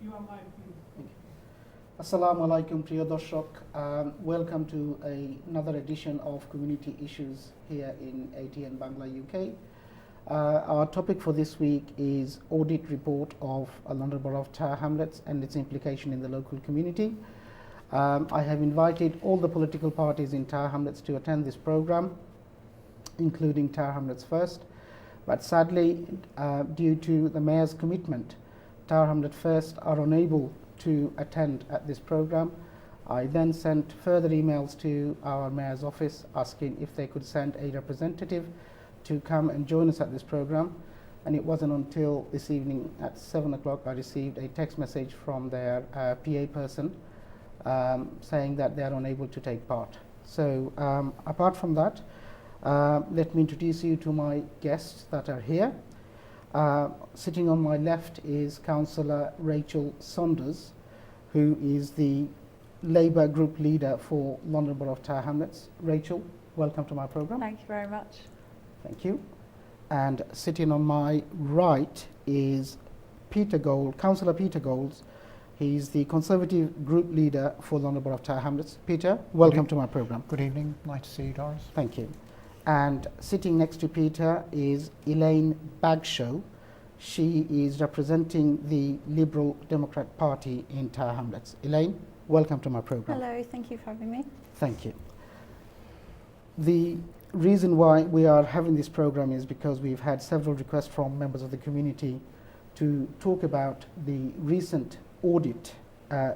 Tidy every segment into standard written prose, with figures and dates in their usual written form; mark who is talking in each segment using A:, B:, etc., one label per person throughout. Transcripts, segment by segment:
A: You are live, please.
B: Assalamu alaikum, priya darshak. Welcome to another edition of Community Issues here in ATN Bangla, UK. Our topic for this week is audit report of London Borough of Tower Hamlets and its implication in the local community. I have invited all the political parties in Tower Hamlets to attend this program, including Tower Hamlets First. But sadly, due to the Mayor's commitment, Tower Hamlets First are unable to attend at this program. I then sent further emails to our Mayor's office asking if they could send a representative to come and join us at this program. And it wasn't until this evening at 7 o'clock I received a text message from their PA person saying that they are unable to take part. So apart from that, let me introduce you to my guests that are here. Sitting on my left is Councillor Rachel Saunders, who is the Labour Group Leader for London Borough of Tower Hamlets. Rachel, welcome to my programme.
C: Thank you very much.
B: Thank you. And sitting on my right is Peter Gold, Councillor Peter Golds. He's the Conservative Group Leader for London Borough of Tower Hamlets. Peter, welcome to my programme.
D: Good evening. Nice to see you, Doris.
B: Thank you. And sitting next to Peter is Elaine Bagshow. She is representing the Liberal Democrat Party in Tower Hamlets. Elaine, welcome to my programme.
C: Hello, thank you for having me.
B: Thank you. The reason why we are having this programme is because we've had several requests from members of the community to talk about the recent audit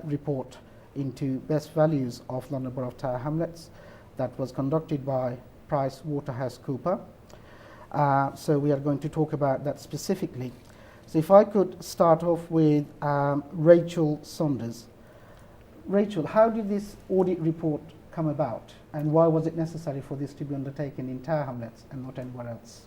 B: report into best values of London Borough of Tower Hamlets that was conducted by PricewaterhouseCoopers. So we are going to talk about that specifically. So if I could start off with Rachel Saunders. Rachel, how did this audit report come about and why was it necessary for this to be undertaken in Tower Hamlets and not anywhere else?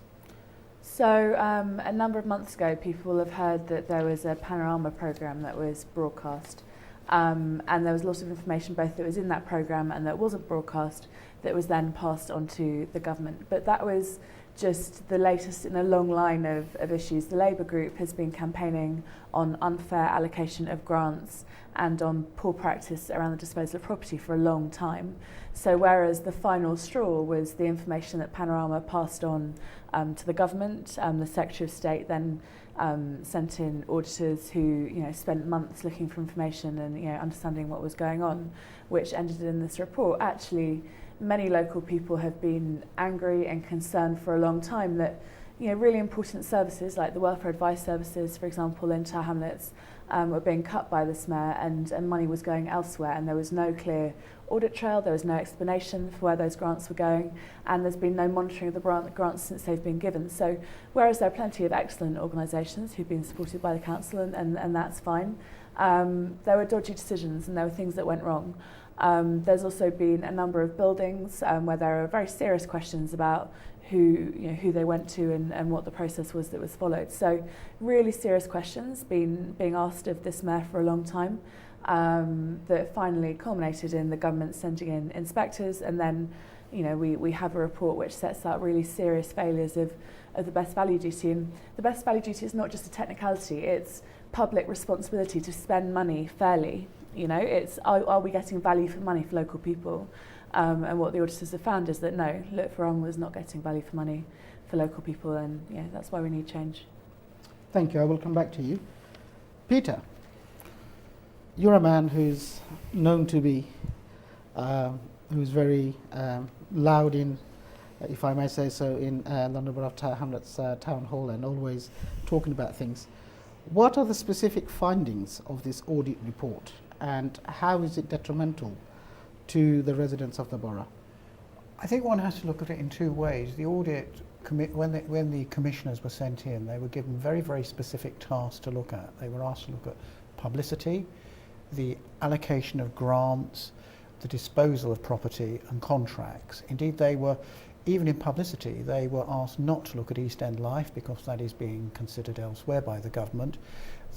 C: So a number of months ago, people will have heard that there was a panorama programme that was broadcast. And there was a lot of information both that was in that programme and that wasn't broadcast that was then passed on to the government. But that was just the latest in a long line of issues. The Labour group has been campaigning on unfair allocation of grants and on poor practice around the disposal of property for a long time. So whereas the final straw was the information that Panorama passed on to the government, the Secretary of State then sent in auditors who spent months looking for information and understanding what was going on, which ended in this report. Actually, many local people have been angry and concerned for a long time that really important services like the welfare advice services, for example, in Tower Hamlets, were being cut by this mayor and money was going elsewhere, and there was no clear audit trail, there was no explanation for where those grants were going, and there's been no monitoring of the grants since they've been given. So whereas there are plenty of excellent organisations who've been supported by the council and that's fine, there were dodgy decisions and there were things that went wrong. There's also been a number of buildings where there are very serious questions about who they went to and what the process was that was followed. So really serious questions being asked of this mayor for a long time, that finally culminated in the government sending in inspectors, and then we have a report which sets out really serious failures of the best value duty. And the best value duty is not just a technicality, it's public responsibility to spend money fairly. It's are we getting value for money for local people? And what the auditors have found is that no, Look for On was not getting value for money for local people, and that's why we need change.
B: Thank you. I will come back to you. Peter, you're a man who's known to be, who's very loud in, if I may say so, in London Borough of Tower Hamlets Town Hall and always talking about things. What are the specific findings of this audit report and how is it detrimental to the residents of the borough?
D: I think one has to look at it in two ways. The audit, when the commissioners were sent in, they were given very, very specific tasks to look at. They were asked to look at publicity, the allocation of grants, the disposal of property and contracts. Indeed, they were, even in publicity, they were asked not to look at East End Life because that is being considered elsewhere by the government.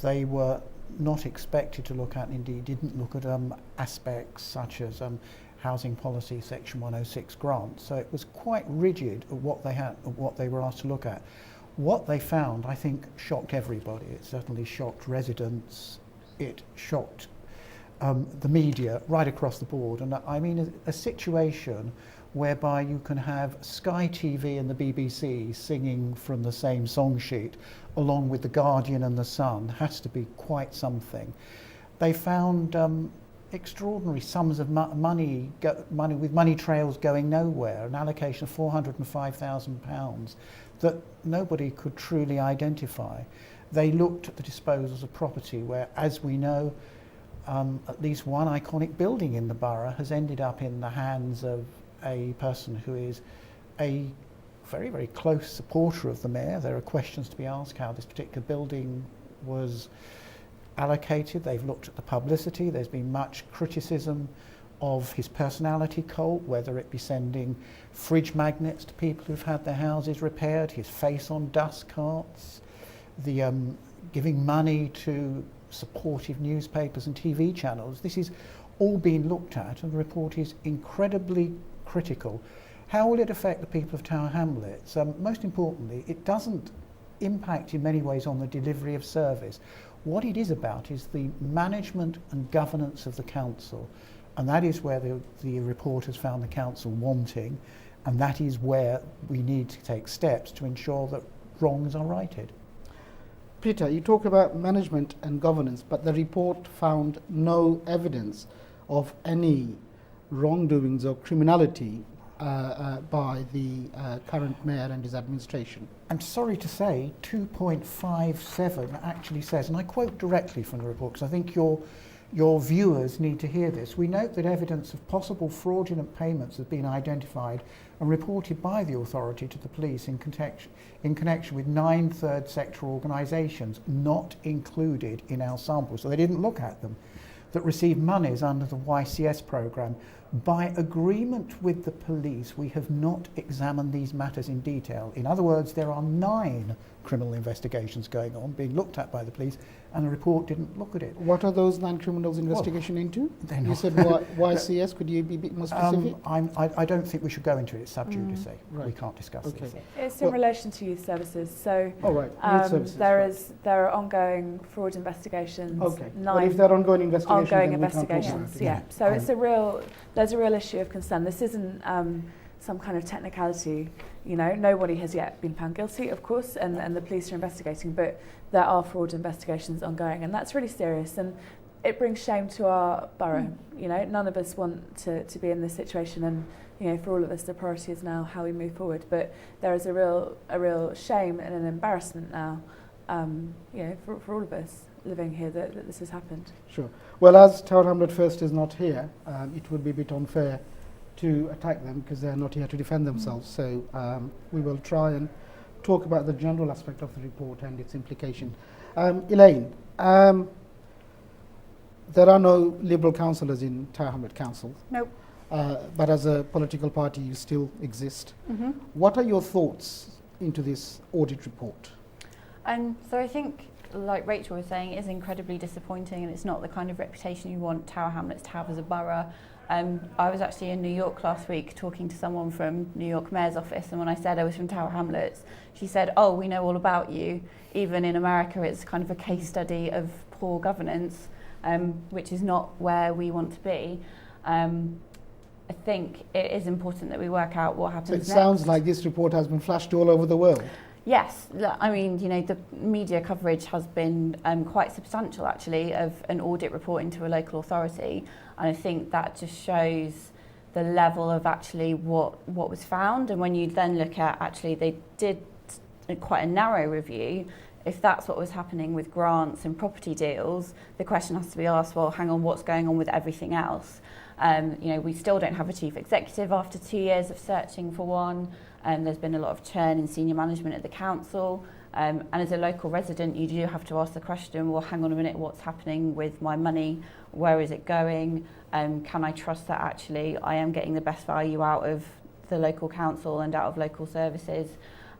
D: They were not expected to look at, and indeed didn't look at aspects such as housing policy section 106 grants. So it was quite rigid of what they were asked to look at. What they found, I think, shocked everybody. It certainly shocked residents, it shocked the media right across the board. And I mean, a situation whereby you can have Sky TV and the BBC singing from the same song sheet, along with The Guardian and The Sun, has to be quite something. They found extraordinary sums of money with money trails going nowhere, an allocation of £405,000 that nobody could truly identify. They looked at the disposals of property where, as we know, at least one iconic building in the borough has ended up in the hands of a person who is a very, very close supporter of the mayor. There are questions to be asked how this particular building was allocated. They've looked at the publicity. There's been much criticism of his personality cult, whether it be sending fridge magnets to people who've had their houses repaired, his face on dust carts, the giving money to supportive newspapers and TV channels. This is all being looked at, and the report is incredibly critical. How will it affect the people of Tower Hamlets? Most importantly, it doesn't impact in many ways on the delivery of service. What it is about is the management and governance of the council, and that is where the report has found the council wanting, and that is where we need to take steps to ensure that wrongs are righted.
B: Peter, you talk about management and governance, but the report found no evidence of any wrongdoings or criminality by the current mayor and his administration.
D: I'm sorry to say, 2.57 actually says, and I quote directly from the report because I think your viewers need to hear this. We note that evidence of possible fraudulent payments has been identified and reported by the authority to the police in connection with 9 third sector organisations not included in our sample, so they didn't look at them, that received monies under the YCS programme. By agreement with the police, we have not examined these matters in detail. In other words, there are 9 criminal investigations going on, being looked at by the police, and the report didn't look at it.
B: What are those 9 criminals investigation into? You said YCS, could you be a bit more specific?
D: I don't think we should go into it, it's sub judice.
B: Right.
D: We can't discuss this.
C: It's in relation to youth services. So
B: youth services.
C: There are ongoing fraud investigations.
B: Okay.
C: 9
B: but if there are ongoing investigations,
C: ongoing
B: then we can't talk about
C: investigations,
B: it.
C: yeah. So there's a real issue of concern. This isn't some kind of technicality. You know, nobody has yet been found guilty, of course, and the police are investigating, but there are fraud investigations ongoing, and that's really serious, and it brings shame to our borough. You know, none of us want to be in this situation, and you know, for all of us, the priority is now how we move forward. But there is a real shame and an embarrassment now, you know, for all of us living here that this has happened.
B: Sure. Well, as Tower Hamlet First is not here, it would be a bit unfair to attack them because they're not here to defend themselves. So we will try and talk about the general aspect of the report and its implication. Elaine, there are no Liberal councillors in Tower Hamlet Council.
A: Nope.
B: But as a political party, you still exist.
A: Mm-hmm.
B: What are your thoughts into this audit report?
A: So I think, like Rachel was saying, it is incredibly disappointing, and it's not the kind of reputation you want Tower Hamlets to have as a borough. I was actually in New York last week talking to someone from New York Mayor's office, and when I said I was from Tower Hamlets, she said, "Oh, we know all about you. Even in America, it's kind of a case study of poor governance, which is not where we want to be." I think it is important that we work out what happens next.
B: So it sounds like this report has been flashed all over the world.
A: Yes, I mean, you know, the media coverage has been quite substantial, actually, of an audit report into a local authority, and I think that just shows the level of actually what was found. And when you then look at, actually, they did quite a narrow review. If that's what was happening with grants and property deals, the question has to be asked, well, hang on, what's going on with everything else? You know, we still don't have a chief executive after 2 years of searching for one. There's been a lot of churn in senior management at the council. And as a local resident, you do have to ask the question, well, hang on a minute, what's happening with my money? Where is it going? Can I trust that actually I am getting the best value out of the local council and out of local services?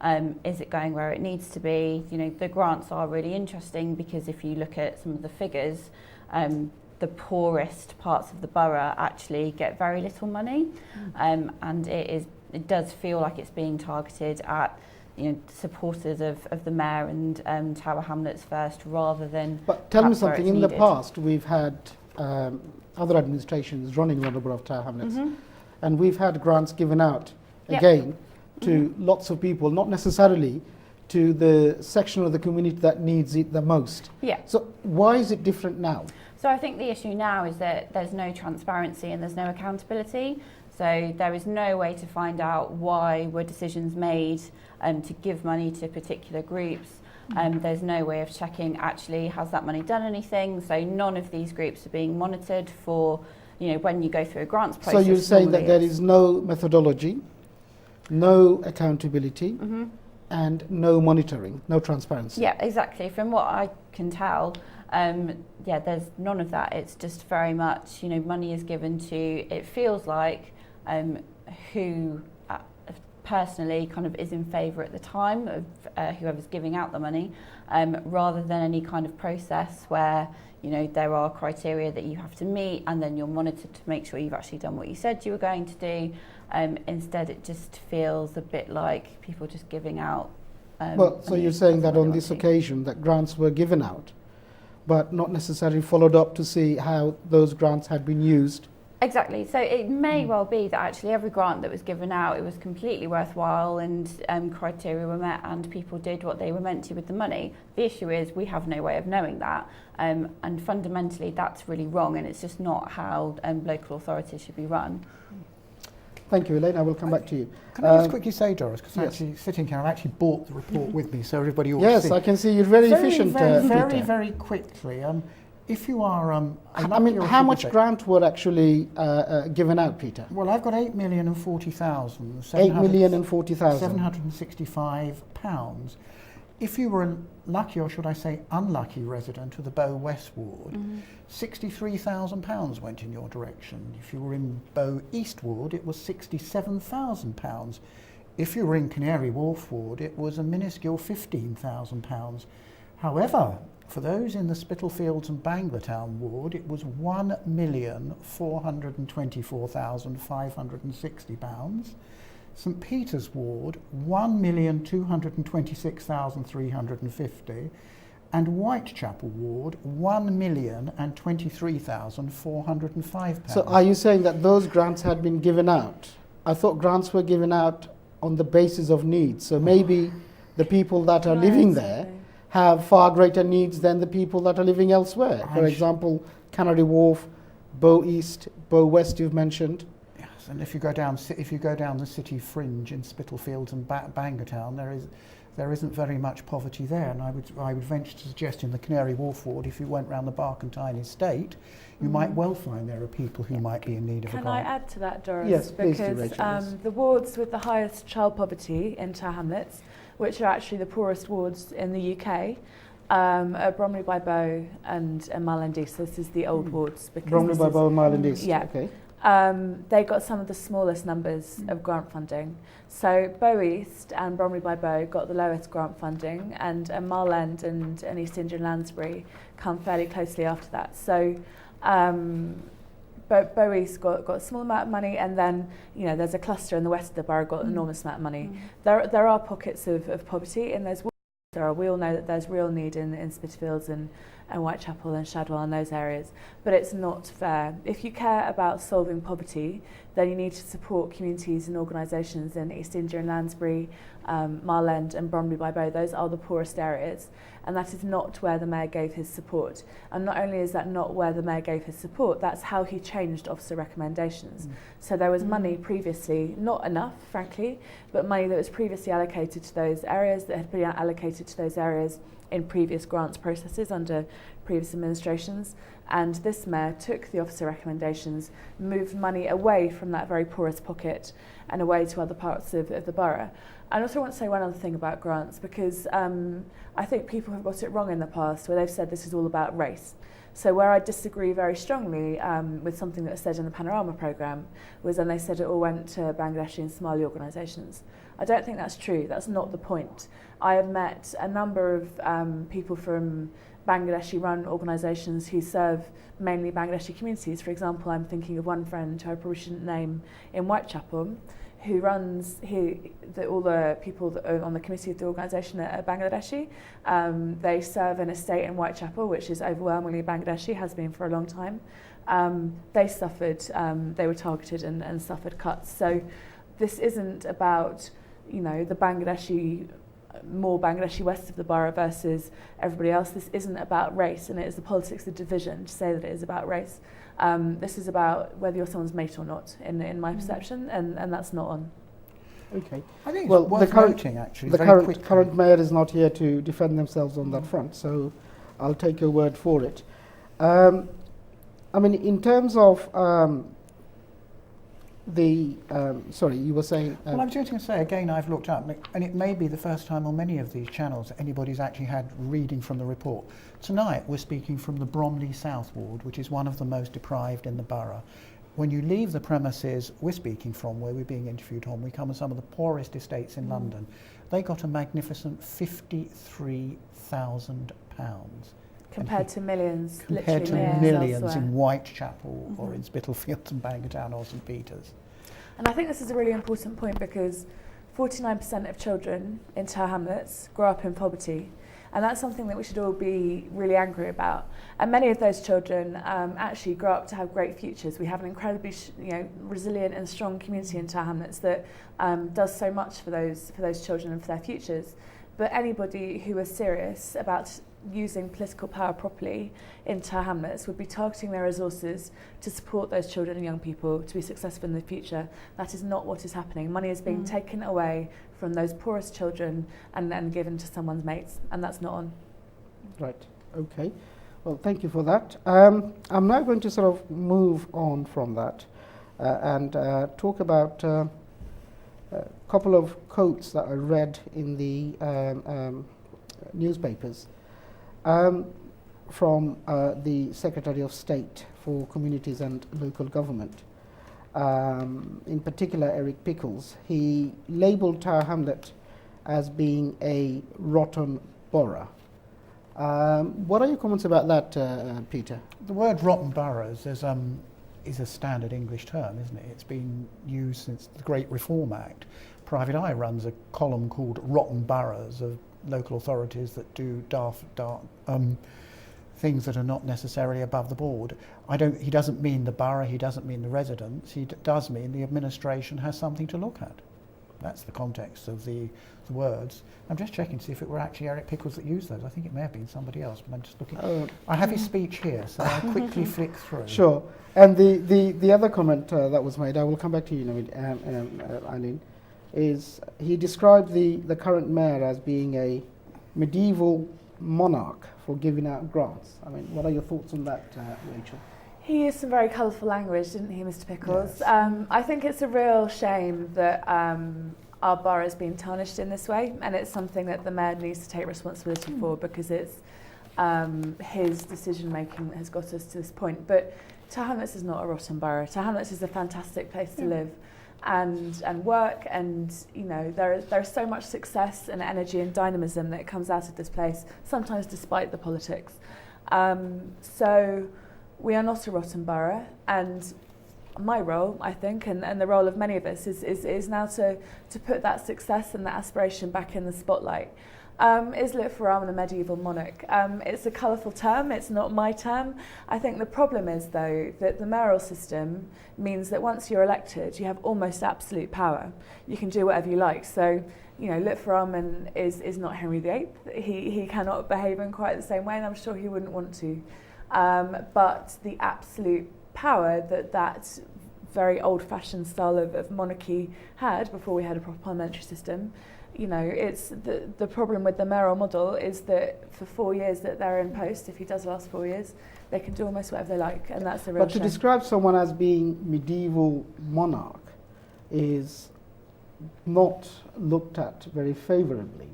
A: Is it going where it needs to be? You know, the grants are really interesting because if you look at some of the figures, the poorest parts of the borough actually get very little money. And it does feel like it's being targeted at, supporters of the mayor and Tower Hamlets first, rather than.
B: But tell me
A: perhaps where
B: something,
A: it's
B: in the
A: needed.
B: past we've had other administrations running the number of Tower Hamlets, and we've had grants given out
A: Yep.
B: again to lots of people, not necessarily to the section of the community that needs it the most.
A: Yeah.
B: So why is it different now?
A: So I think the issue now is that there's no transparency and there's no accountability. So there is no way to find out why were decisions made to give money to particular groups. There's no way of checking actually has that money done anything. So none of these groups are being monitored for, when you go through a grants process.
B: So you're saying that
A: normally
B: there
A: it's-
B: is no methodology, no accountability, and no monitoring, no transparency.
A: Yeah, exactly. From what I can tell, there's none of that. It's just very much, money is given to, it feels like, who personally kind of is in favour at the time of whoever's giving out the money, rather than any kind of process where, there are criteria that you have to meet and then you're monitored to make sure you've actually done what you said you were going to do. Instead, it just feels a bit like people just giving out.
B: Well, so you're saying that on this occasion that grants were given out, but not necessarily followed up to see how those grants had been used.
A: Exactly. So it may well be that actually every grant that was given out, it was completely worthwhile and criteria were met and people did what they were meant to with the money. The issue is we have no way of knowing that, and fundamentally that's really wrong, and it's just not how local authorities should be run.
B: Thank you, Elaine. I will come back to you.
D: Can I just quickly say, Doris, because
B: yes.
D: actually sitting here, I've actually bought the report with me, so everybody ought
B: Yes,
D: to see.
B: I can see you're very efficient,
D: very,
B: Peter.
D: very quickly. If you are,
B: I mean, how much grant were actually given out, Peter?
D: Well, I've got 8,040,000.
B: 8,040,000.
D: 765 pounds. If you were a lucky, or should I say unlucky, resident of the Bow West Ward, £63,000 went in your direction. If you were in Bow East Ward, it was £67,000. If you were in Canary Wharf Ward, it was a minuscule £15,000. However, for those in the Spitalfields and Bangla Town Ward, it was £1,424,560. St Peter's Ward, £1,226,350, and Whitechapel Ward, £1,023,405.
B: So are you saying that those grants had been given out? I thought grants were given out on the basis of needs. So maybe the people that are living there have far greater needs than the people that are living elsewhere. For example, Canary Wharf, Bow East, Bow West you've mentioned.
D: Yes, and if you go down the city fringe in Spitalfields and Bangor Town, there isn't very much poverty there. And I would venture to suggest in the Canary Wharf ward, if you went round the Barkentine estate, you might well find there are people who might be in need of a grant.
C: Can I add to that, Doris?
B: Yes, please do,
C: Because
B: Rachel, yes.
C: the wards with the highest child poverty in Tower Hamlets, which are actually the poorest wards in the UK, are Bromley by Bow and Mile End East. So this is the old wards.
B: Bromley by Bow and Mile End East.
C: Yeah.
B: Okay.
C: They got some of the smallest numbers of grant funding. So Bow East and Bromley by Bow got the lowest grant funding, and Mile End and East India and Lansbury come fairly closely after that. So Bow East got a small amount of money, and then there's a cluster in the west of the borough got an enormous amount of money. There are pockets of poverty in those wards. We all know that there's real need in Spitalfields and Whitechapel and Shadwell and those areas, but it's not fair. If you care about solving poverty, then you need to support communities and organisations in East India and Lansbury, Mile End and Bromley by Bow. Those are the poorest areas, and that is not where the Mayor gave his support. And not only is that not where the Mayor gave his support, that's how he changed officer recommendations. So there was money previously, not enough frankly, but money that was previously allocated to those areas, that had been allocated to those areas in previous grants processes under previous administrations, and this Mayor took the officer recommendations, moved money away from that very poorest pocket and away to other parts of the borough. I also want to say one other thing about grants, because I think people have got it wrong in the past where they've said this is all about race. So where I disagree very strongly with something that was said in the Panorama programme was when they said it all went to Bangladeshi and Somali organisations. I don't think that's true. That's not the point. I have met a number of people from Bangladeshi-run organisations who serve mainly Bangladeshi communities. For example, I'm thinking of one friend who I probably shouldn't name in Whitechapel, who runs all the people that are on the committee of the organisation are Bangladeshi. They serve an estate in Whitechapel, which is overwhelmingly Bangladeshi, has been for a long time. They suffered, they were targeted and suffered cuts. So this isn't about, the more Bangladeshi west of the borough versus everybody else. This isn't about race, and it is the politics of division to say that it is about race. This is about whether you're someone's mate or not, in my perception, and that's not on.
B: Okay.
D: I think it's worth noting, actually,
B: the current mayor is not here to defend themselves on that front, so I'll take your word for it. In terms of sorry, you were saying...
D: well, I'm just going to say, again, I've looked up, and it may be the first time on many of these channels anybody's actually had reading from the report. Tonight, we're speaking from the Bromley South Ward, which is one of the most deprived in the borough. When you leave the premises we're speaking from, where we're being interviewed on, we come to some of the poorest estates in London. They got a magnificent £53,000.
C: Compared to millions,
D: compared to
C: literally
D: millions
C: elsewhere.
D: in Whitechapel or in Spitalfields and Bangertown or St Peters.
C: And I think this is a really important point because 49% of children in Tower Hamlets grow up in poverty, and that's something that we should all be really angry about. And many of those children actually grow up to have great futures. We have an incredibly resilient and strong community in Tower Hamlets that does so much for those children and for their futures. But anybody who is serious about using political power properly in Tower Hamlets would be targeting their resources to support those children and young people to be successful in the future. That is not what is happening. Money is being taken away from those poorest children and then given to someone's mates, and that's not on.
B: Right, okay. Well, thank you for that. I'm now going to sort of move on from that and talk about a couple of quotes that I read in the newspapers. From the Secretary of State for Communities and Local Government, in particular Eric Pickles. He labelled Tower Hamlet as being a rotten borough. What are your comments about that, Peter?
D: The word rotten boroughs is a standard English term, isn't it? It's been used since the Great Reform Act. Private Eye runs a column called Rotten Boroughs of local authorities that do daft things that are not necessarily above the board. He doesn't mean the borough, he doesn't mean the residents, he does mean the administration has something to look at. That's the context of the words. I'm just checking to see if it were actually Eric Pickles that used those. I think it may have been somebody else, but I'm just looking. I have his speech here, so I'll quickly flick through.
B: Sure. And the other comment that was made, I will come back to you, Eileen, is he described the current mayor as being a medieval monarch for giving out grants. I mean, what are your thoughts on that, Rachel?
C: He used some very colourful language, didn't he, Mr. Pickles?
B: Yes.
C: I think it's a real shame that our borough has been tarnished in this way, and it's something that the mayor needs to take responsibility for because it's his decision-making has got us to this point. But Tower Hamlets is not a rotten borough. Tower Hamlets is a fantastic place to live and work, and there is so much success and energy and dynamism that comes out of this place, sometimes despite the politics. So we are not a rotten borough, and my role, I think, and the role of many of us is now to put that success and that aspiration back in the spotlight. Is Lit Faram a medieval monarch? It's a colourful term, it's not my term. I think the problem is, though, that the mayoral system means that once you're elected, you have almost absolute power. You can do whatever you like. So, Lit Faram is not Henry VIII. He cannot behave in quite the same way, and I'm sure he wouldn't want to. But the absolute power that very old-fashioned style of monarchy had before we had a proper parliamentary system, it's the problem with the mayoral model is that for 4 years that they're in post, if he does last 4 years, they can do almost whatever they like, and that's a real
B: But to
C: shame.
B: describe someone as being medieval monarch is not looked at very favourably.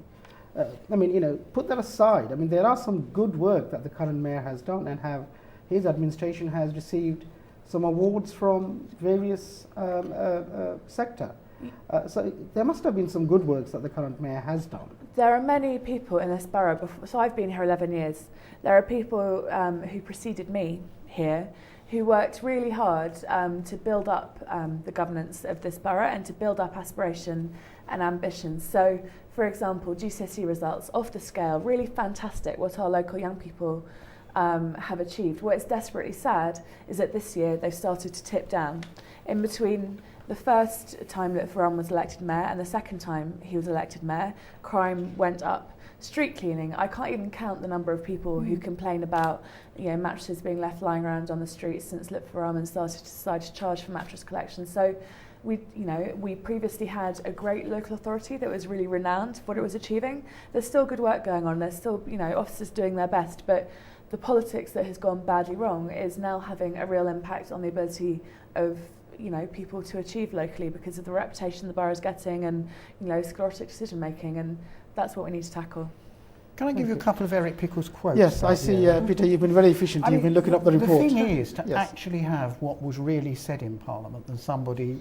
B: Put that aside. There are some good work that the current mayor has done, and his administration has received some awards from various sector. So there must have been some good works that the current mayor has done.
C: There are many people in this borough, so I've been here 11 years. There are people who preceded me here who worked really hard to build up the governance of this borough and to build up aspiration and ambition. So, for example, GCSE results off the scale, really fantastic what our local young people have achieved. What is desperately sad is that this year they've started to tip down. In between the first time that Varane was elected mayor and the second time he was elected mayor, crime went up. Street cleaning, I can't even count the number of people who complain about mattresses being left lying around on the streets since Lip Varane decided to charge for mattress collection. So we previously had a great local authority that was really renowned for what it was achieving. There's still good work going on, there's still officers doing their best, but the politics that has gone badly wrong is now having a real impact on the ability of people to achieve locally because of the reputation the borough is getting and sclerotic decision making, and that's what we need to tackle.
D: Can I give you a couple of Eric Pickle's quotes?
B: Yes, I see, Peter, you've been very efficient. You've been looking up the report.
D: The thing is to
B: Yes.
D: actually have what was really said in Parliament than somebody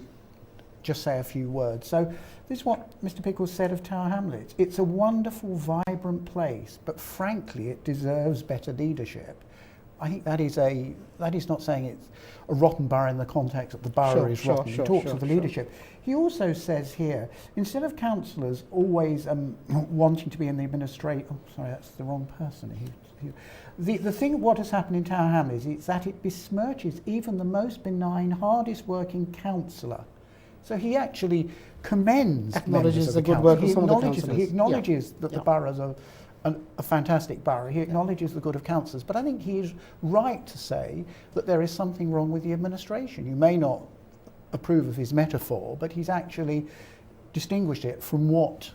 D: just say a few words. So this is what Mr. Pickles said of Tower Hamlets. It's a wonderful, vibrant place, but frankly, it deserves better leadership. I think that is not saying it's a rotten borough in the context that the borough is rotten. He talks of the leadership. He also says here, instead of councillors always wanting to be in the administration, oh sorry, that's the wrong person. The thing what has happened in Tower Hamlets is that it besmirches even the most benign, hardest working councillor. So he actually commends
B: acknowledges
D: the
B: good work of some of the
D: councillors.
B: councillors.
D: He acknowledges that the borough's a fantastic borough. He acknowledges the good of councillors, but I think he is right to say that there is something wrong with the administration. You may not approve of his metaphor, but he's actually distinguished it from what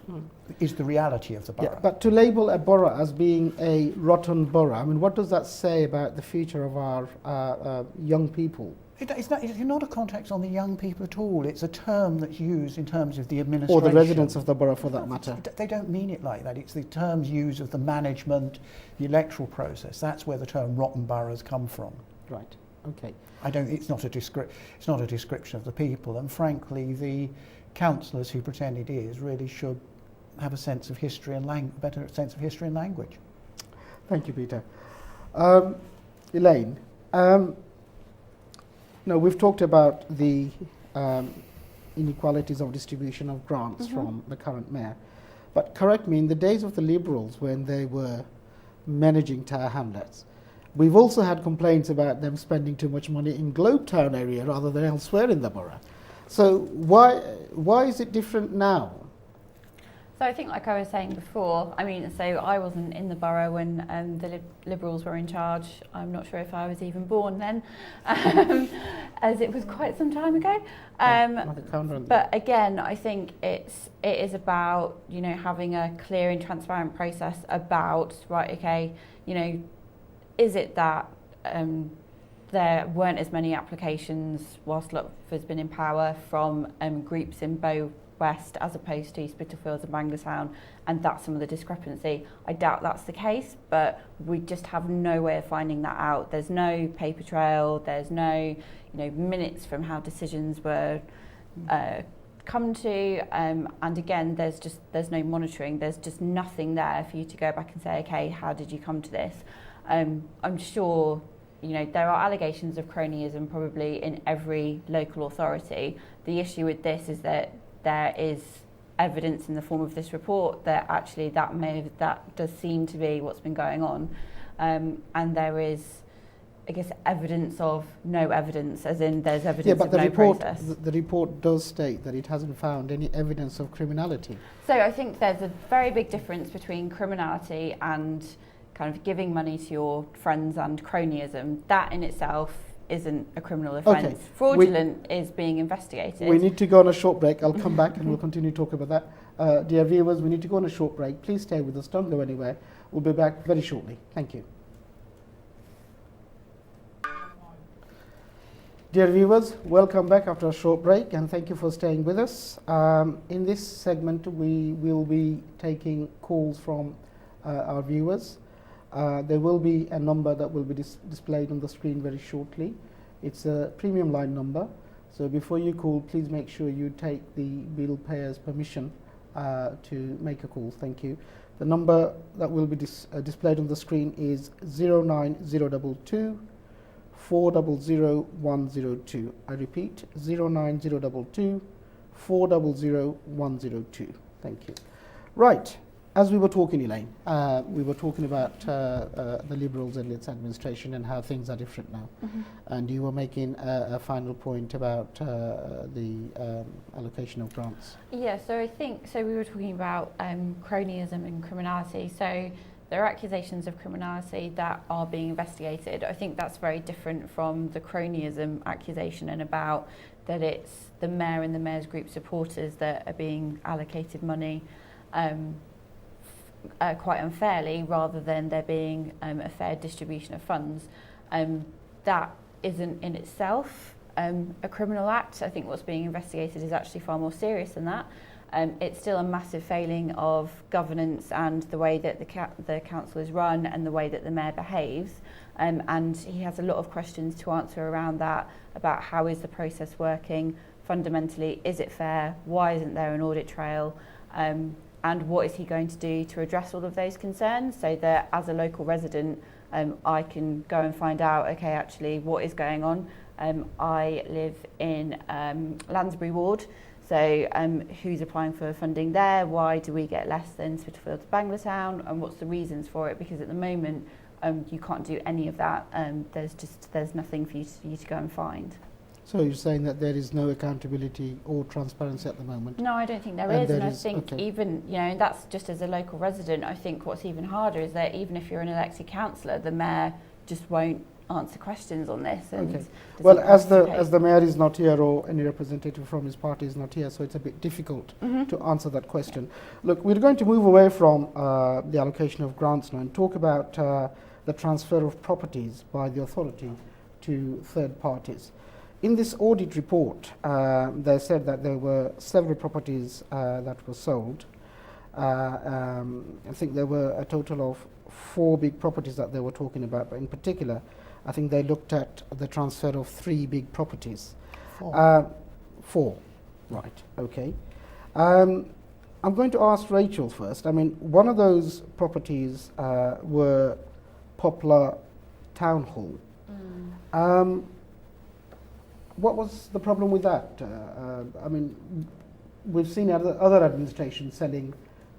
D: is the reality of the borough.
B: Yeah, but to label a borough as being a rotten borough, I mean, what does that say about the future of our young people?
D: It's not a context on the young people at all. It's a term that's used in terms of the administration.
B: Or the residents of the borough, for that matter.
D: They don't mean it like that. It's the terms used of the management, the electoral process. That's where the term rotten boroughs come from.
B: Right. Okay.
D: It's not a description of the people. And frankly, the councillors who pretend it is really should have a sense of history and better sense of history and language.
B: Thank you, Peter. Elaine. No, we've talked about the inequalities of distribution of grants from the current mayor. But correct me, in the days of the Liberals when they were managing Tower Hamlets, we've also had complaints about them spending too much money in Globe Town area rather than elsewhere in the borough. So why is it different now?
A: So I think, like I was saying before, I mean, so I wasn't in the borough when the Liberals were in charge. I'm not sure if I was even born then, as it was quite some time ago. But again, I think it is about having a clear and transparent process about is it that there weren't as many applications whilst Lutf has been in power from groups in Bow West as opposed to Spitalfields and Bangla Town, and that's some of the discrepancy. I doubt that's the case, but we just have no way of finding that out. There's no paper trail, there's no minutes from how decisions were come to, and again there's no monitoring. There's just nothing there for you to go back and say, okay, how did you come to this? I'm sure there are allegations of cronyism probably in every local authority. The issue with this is that there is evidence in the form of this report that actually that does seem to be what's been going on, and there is, I guess, evidence of no evidence, as in there's evidence of no process.
B: The report does state that it hasn't found any evidence of criminality.
A: So I think there's a very big difference between criminality and kind of giving money to your friends and cronyism. That in itself isn't a criminal offence.
B: Okay.
A: Fraudulent is being investigated.
B: We need to go on a short break. I'll come back and we'll continue talking about that. Dear viewers, we need to go on a short break. Please stay with us. Don't go anywhere. We'll be back very shortly. Thank you. Dear viewers, welcome back after a short break, and thank you for staying with us. In this segment, we will be taking calls from our viewers. There will be a number that will be displayed on the screen very shortly. It's a premium line number, so before you call, please make sure you take the bill payer's permission to make a call. Thank you. The number that will be displayed on the screen is 09022 400 102. I repeat, 09022 400 102. Thank you. Right. As we were talking, Elaine, we were talking about the Liberals and its administration and how things are different now. And you were making a final point about the allocation of grants.
A: Yeah, so I think, so we were talking about cronyism and criminality. So there are accusations of criminality that are being investigated. I think that's very different from the cronyism accusation and about that it's the mayor and the mayor's group supporters that are being allocated money quite unfairly, rather than there being a fair distribution of funds. That isn't in itself a criminal act. I think what's being investigated is actually far more serious than that. It's still a massive failing of governance and the way that the council is run and the way that the mayor behaves. And he has a lot of questions to answer around that, about how is the process working fundamentally, is it fair, why isn't there an audit trail, and what is he going to do to address all of those concerns, so that as a local resident I can go and find out, okay, actually what is going on. I live in Lansbury Ward, so who's applying for funding there, why do we get less than Spitalfields Bangla Town, and what's the reasons for it, because at the moment you can't do any of that. There's nothing for you to go and find.
B: So you're saying that there is no accountability or transparency at the moment?
A: No, I don't think there is. And I think even, you know, and that's just as a local resident, I think what's even harder is that even if you're an elected councillor, the mayor just won't answer questions on this. And
B: well, as the mayor is not here, or any representative from his party is not here, so it's a bit difficult to answer that question. Look, we're going to move away from the allocation of grants now and talk about the transfer of properties by the authority to third parties. In this audit report, they said that there were several properties that were sold. I think there were a total of 4 big properties that they were talking about, but in particular, I think they looked at the transfer of 3 big properties. 4, right, okay. I'm going to ask Rachel first. I mean, one of those properties were Poplar Town Hall. What was the problem with that? I mean, we've seen other administrations selling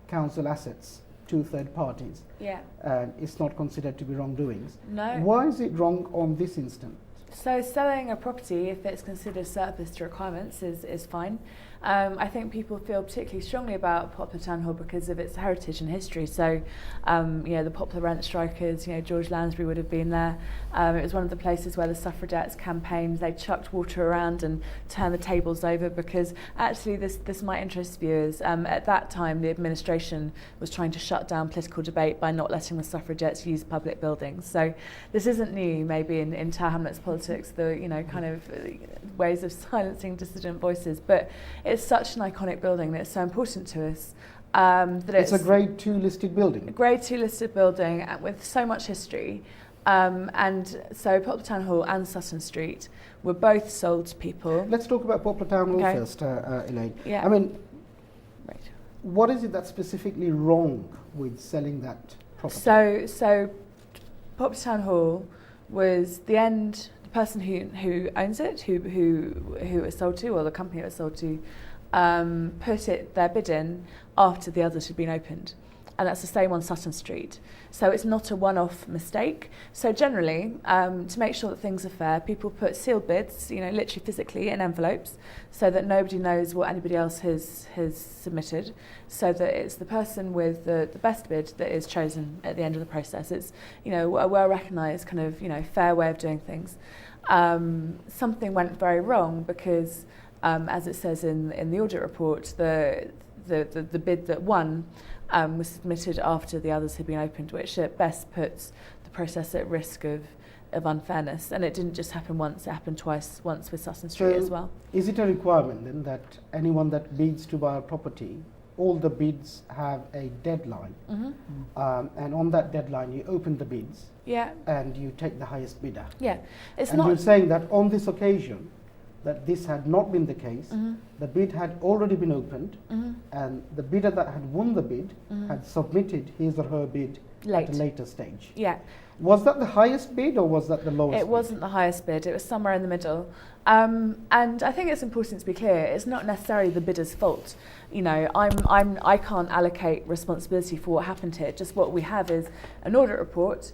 B: council assets to third parties.
C: Yeah.
B: And it's not considered to be wrongdoings.
C: No.
B: Why is it wrong on this instance?
C: So selling a property, if it's considered surplus to requirements, is fine. I think people feel particularly strongly about Poplar Town Hall because of its heritage and history. So, you know, the Poplar rent strikers, you know, George Lansbury would have been there. It was one of the places where the suffragettes campaigned. They chucked water around and turned the tables over because actually this might interest viewers. At that time, the administration was trying to shut down political debate by not letting the suffragettes use public buildings. So this isn't new, maybe in Tower Hamlets politics, the, you know, kind of ways of silencing dissident voices, but it's such an iconic building that it's so important to us. That
B: it's a Grade 2 listed building.
C: A Grade 2 listed building with so much history. And so Poplar Town Hall and Sutton Street were both sold to people.
B: Let's talk about Poplar Town Hall first, Elaine.
C: Yeah.
B: I mean,
C: right.
B: What is it that's specifically wrong with selling that property?
C: So Poplar Town Hall was the person who owns it, who it was sold to, or the company it was sold to, put their bid in after the others had been opened. And that's the same on Sutton Street. So it's not a one-off mistake. So generally, to make sure that things are fair, people put sealed bids, you know, literally physically in envelopes, so that nobody knows what anybody else has submitted, so that it's the person with the best bid that is chosen at the end of the process. It's, you know, a well-recognised kind of, you know, fair way of doing things. Something went very wrong because, as it says in the audit report, the bid that won was submitted after the others had been opened, which at best puts the process at risk of unfairness. And it didn't just happen once, it happened twice, once with Sutton Street as well.
B: Is it a requirement then that anyone that bids to buy a property, all the bids have a deadline, and on that deadline you open the bids,
C: yeah,
B: and you take the highest bidder?
C: Yeah,
B: and you're saying that on this occasion that this had not been the case. The bid had already been opened, and the bidder that had won the bid had submitted his or her bid at a later stage.
C: Yeah.
B: Was that the highest bid or was that the lowest
C: It
B: bid?
C: wasn't the highest bid, it was somewhere in the middle. And I think it's important to be clear, it's not necessarily the bidder's fault. You know, I can't allocate responsibility for what happened here. Just what we have is an audit report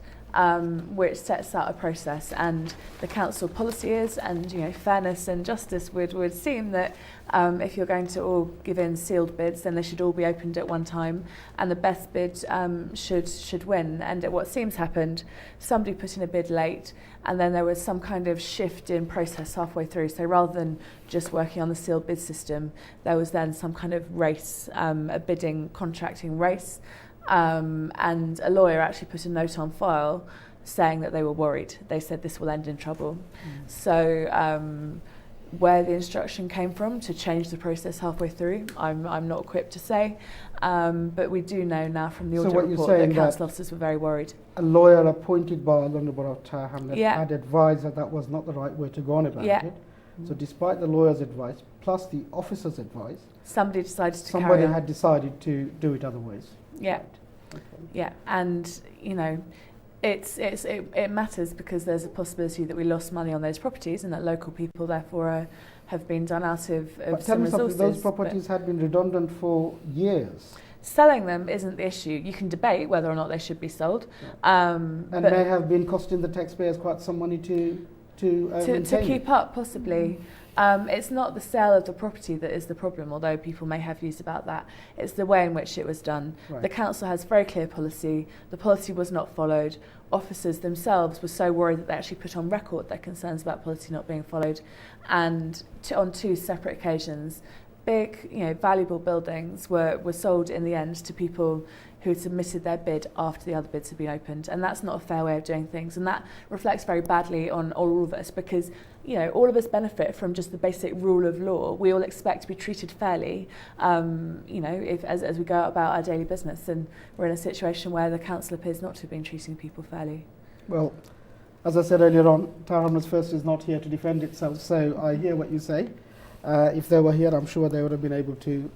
C: which sets out a process, and the council policy is, and you know, fairness and justice would seem that if you're going to all give in sealed bids, then they should all be opened at one time, and the best bid should win. And what seems happened, somebody put in a bid late, and then there was some kind of shift in process halfway through. So rather than just working on the sealed bid system, there was then some kind of race, a bidding contracting race. And a lawyer actually put a note on file saying that they were worried. They said this will end in trouble. So where the instruction came from to change the process halfway through, I'm not equipped to say, but we do know now from the audit report that council officers were very worried.
B: A lawyer appointed by London Borough of Tower Hamlets
C: Yeah.
B: had advised that that was not the right way to go on about
C: Yeah.
B: it. So despite the lawyer's advice, plus the officer's advice,
C: Somebody decided to
B: somebody
C: carry on.
B: had decided to do it otherwise.
C: Yeah.
B: Okay.
C: Yeah, and you know, it matters because there's a possibility that we lost money on those properties, and that local people therefore have been done out of
B: But tell
C: some
B: me something,
C: resources.
B: those properties had been redundant for years.
C: Selling them isn't the issue. You can debate whether or not they should be sold,
B: And
C: but
B: may have been costing the taxpayers quite some money to maintain
C: keep up, possibly. It's not the sale of the property that is the problem, although people may have views about that. It's the way in which it was done.
B: Right.
C: The council has very clear policy. The policy was not followed. Officers themselves were so worried that they actually put on record their concerns about policy not being followed. And on two separate occasions, big, you know, valuable buildings were sold in the end to people who had submitted their bid after the other bids had been opened. And that's not a fair way of doing things. And that reflects very badly on all of us because, you know, all of us benefit from just the basic rule of law. We all expect to be treated fairly, you know, as we go about our daily business. And we're in a situation where the council appears not to have been treating people fairly.
B: Well, as I said earlier on, Tower Hamlets First is not here to defend itself, so I hear what you say. If they were here, I'm sure they would have been able to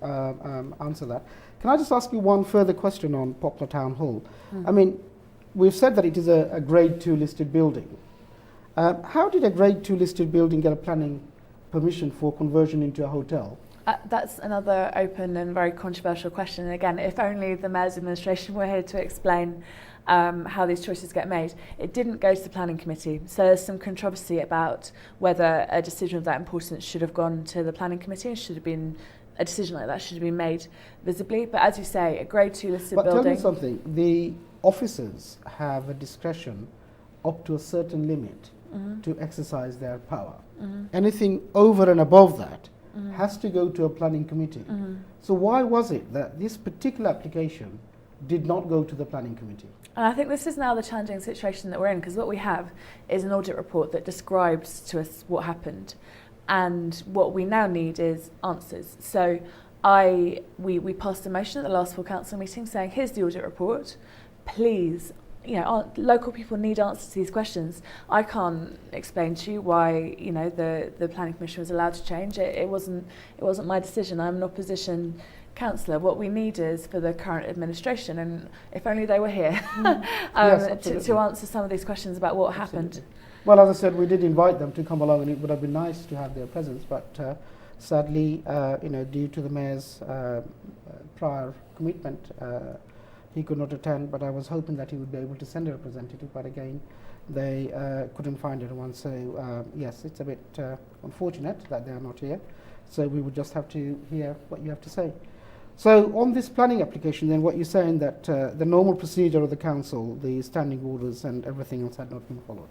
B: answer that. Can I just ask you one further question on Poplar Town Hall? I mean, we've said that it is a Grade 2 listed building. How did a Grade 2 listed building get a planning permission for conversion into a hotel?
C: That's another open and very controversial question. And again, if only the Mayor's administration were here to explain how these choices get made. It didn't go to the planning committee, so there's some controversy about whether a decision of that importance should have gone to the planning committee and should have been a decision like that should have been made visibly. But as you say, a Grade 2 listed building.
B: But tell me something, the officers have a discretion up to a certain limit to exercise their power. Anything over and above that has to go to a planning committee. So why was it that this particular application did not go to the planning committee?
C: And I think this is now the challenging situation that we're in, because what we have is an audit report that describes to us what happened. And what we now need is answers. So we passed a motion at the last full council meeting saying, here's the audit report, please, you know, local people need answers to these questions. I can't explain to you why, you know, the planning commission was allowed to change. It wasn't my decision. I'm an opposition councillor. What we need is for the current administration, and if only they were here,
B: Yes,
C: to answer some of these questions about what happened.
B: Absolutely. Well, as I said, we did invite them to come along, and it would have been nice to have their presence, but sadly, you know, due to the mayor's prior commitment, he could not attend. But I was hoping that he would be able to send a representative, but again, they couldn't find anyone. So yes, it's a bit unfortunate that they are not here. So we would just have to hear what you have to say. So on this planning application, then what you're saying that the normal procedure of the council, the standing orders and everything else had not been followed?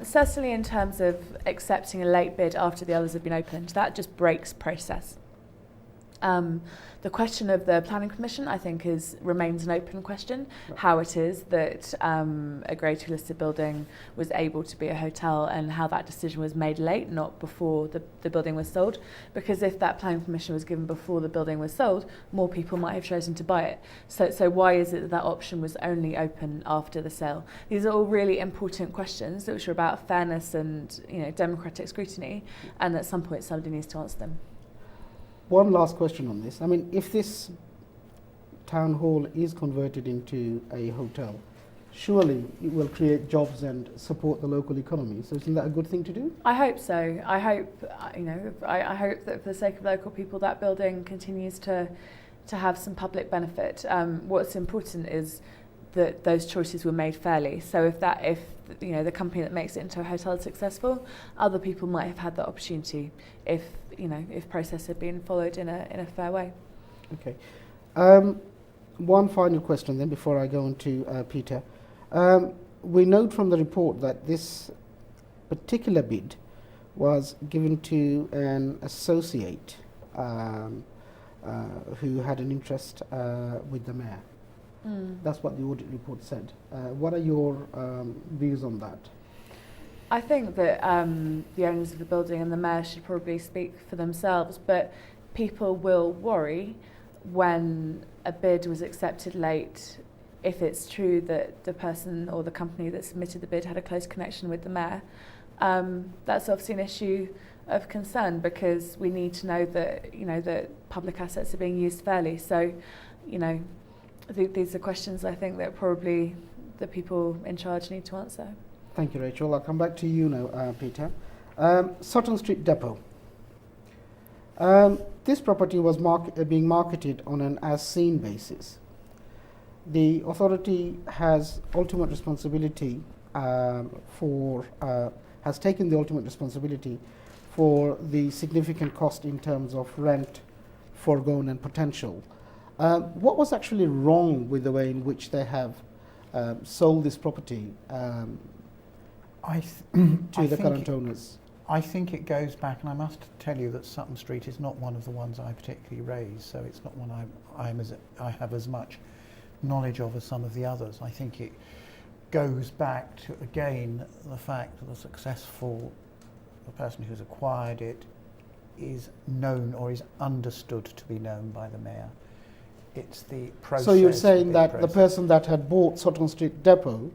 C: Certainly in terms of accepting a late bid after the others have been opened, that just breaks process. The question of the planning permission, I think, remains an open question.
B: Right.
C: How it is that a Grade 2 listed building was able to be a hotel, and how that decision was made late, not before the building was sold. Because if that planning permission was given before the building was sold, more people might have chosen to buy it. So why is it that that option was only open after the sale? These are all really important questions which are about fairness and, you know, democratic scrutiny, and at some point somebody needs to answer them.
B: One last question on this. I mean, if this town hall is converted into a hotel, surely it will create jobs and support the local economy. So isn't that a good thing to do?
C: I hope so. I hope, I hope that for the sake of local people, that building continues to have some public benefit. What's important is that those choices were made fairly. So if the company that makes it into a hotel is successful, other people might have had that opportunity if process had been followed in a fair way.
B: Okay. One final question then before I go on to Peter. We note from the report that this particular bid was given to an associate who had an interest with the mayor. That's what the audit report said. What are your views on that?
C: I think that the owners of the building and the mayor should probably speak for themselves, but people will worry when a bid was accepted late if it's true that the person or the company that submitted the bid had a close connection with the mayor. That's obviously an issue of concern, because we need to know that, that public assets are being used fairly. So, these are questions I think that probably the people in charge need to answer.
B: Thank you, Rachel. I'll come back to you now, Peter. Sutton Street Depot. This property was being marketed on an as-seen basis. The authority has ultimate responsibility has taken the ultimate responsibility for the significant cost in terms of rent, foregone and potential. What was actually wrong with the way in which they have sold this property to the current owners?
D: I think it goes back, and I must tell you that Sutton Street is not one of the ones I particularly raise, so it's not one I have as much knowledge of as some of the others. I think it goes back to, again, the fact that the person who's acquired it is known or is understood to be known by the mayor. It's the process.
B: So you're saying that the person that had bought Sutton Street Depot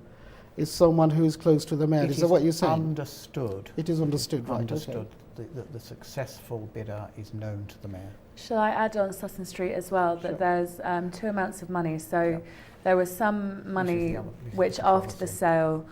B: is someone who is close to the mayor. Is that what you're saying?
D: Understood.
B: It is understood, right?
D: Understood. Okay. The successful bidder is known to the mayor.
C: Shall I add on Sutton Street as well that there's two amounts of money. So there was some money which after the sale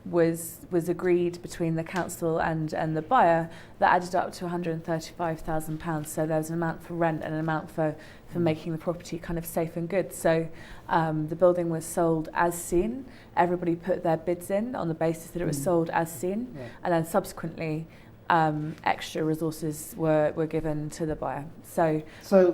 C: was agreed between the council and the buyer that added up to £135,000. So there was an amount for rent and an amount for making the property kind of safe and good. So the building was sold as seen. Everybody put their bids in on the basis that it was sold as seen, and then subsequently extra resources were given to the buyer. So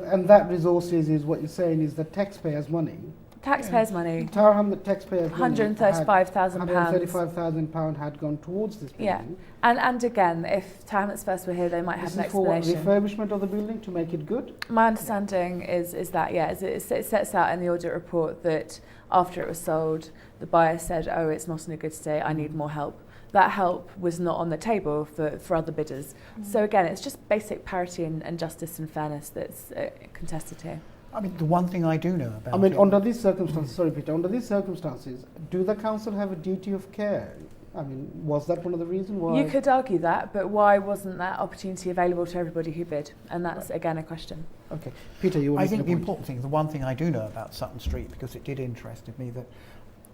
B: and that resources is what you're saying is the taxpayers' money.
C: Taxpayers' money.
B: Tower Hamlet taxpayers' money.
C: £135,000.
B: £135,000 had gone towards this building.
C: Yeah, and again, if Tower Hamlets First were here, they might have an explanation.
B: This is for what, refurbishment of the building to make it good?
C: My understanding is that, it sets out in the audit report that after it was sold, the buyer said, oh, it's not in a good state, I need more help. That help was not on the table for other bidders. So again, it's just basic parity and justice and fairness that's contested here.
D: I mean, the one thing I do know about
B: under these circumstances, sorry Peter, under these circumstances, do the council have a duty of care? I mean, was that one of the reasons why?
C: You could argue that, but why wasn't that opportunity available to everybody who bid? And that's, again, a question.
B: Okay. Peter, you want to
D: I think the important thing, the one thing I do know about Sutton Street, because it did interest me, that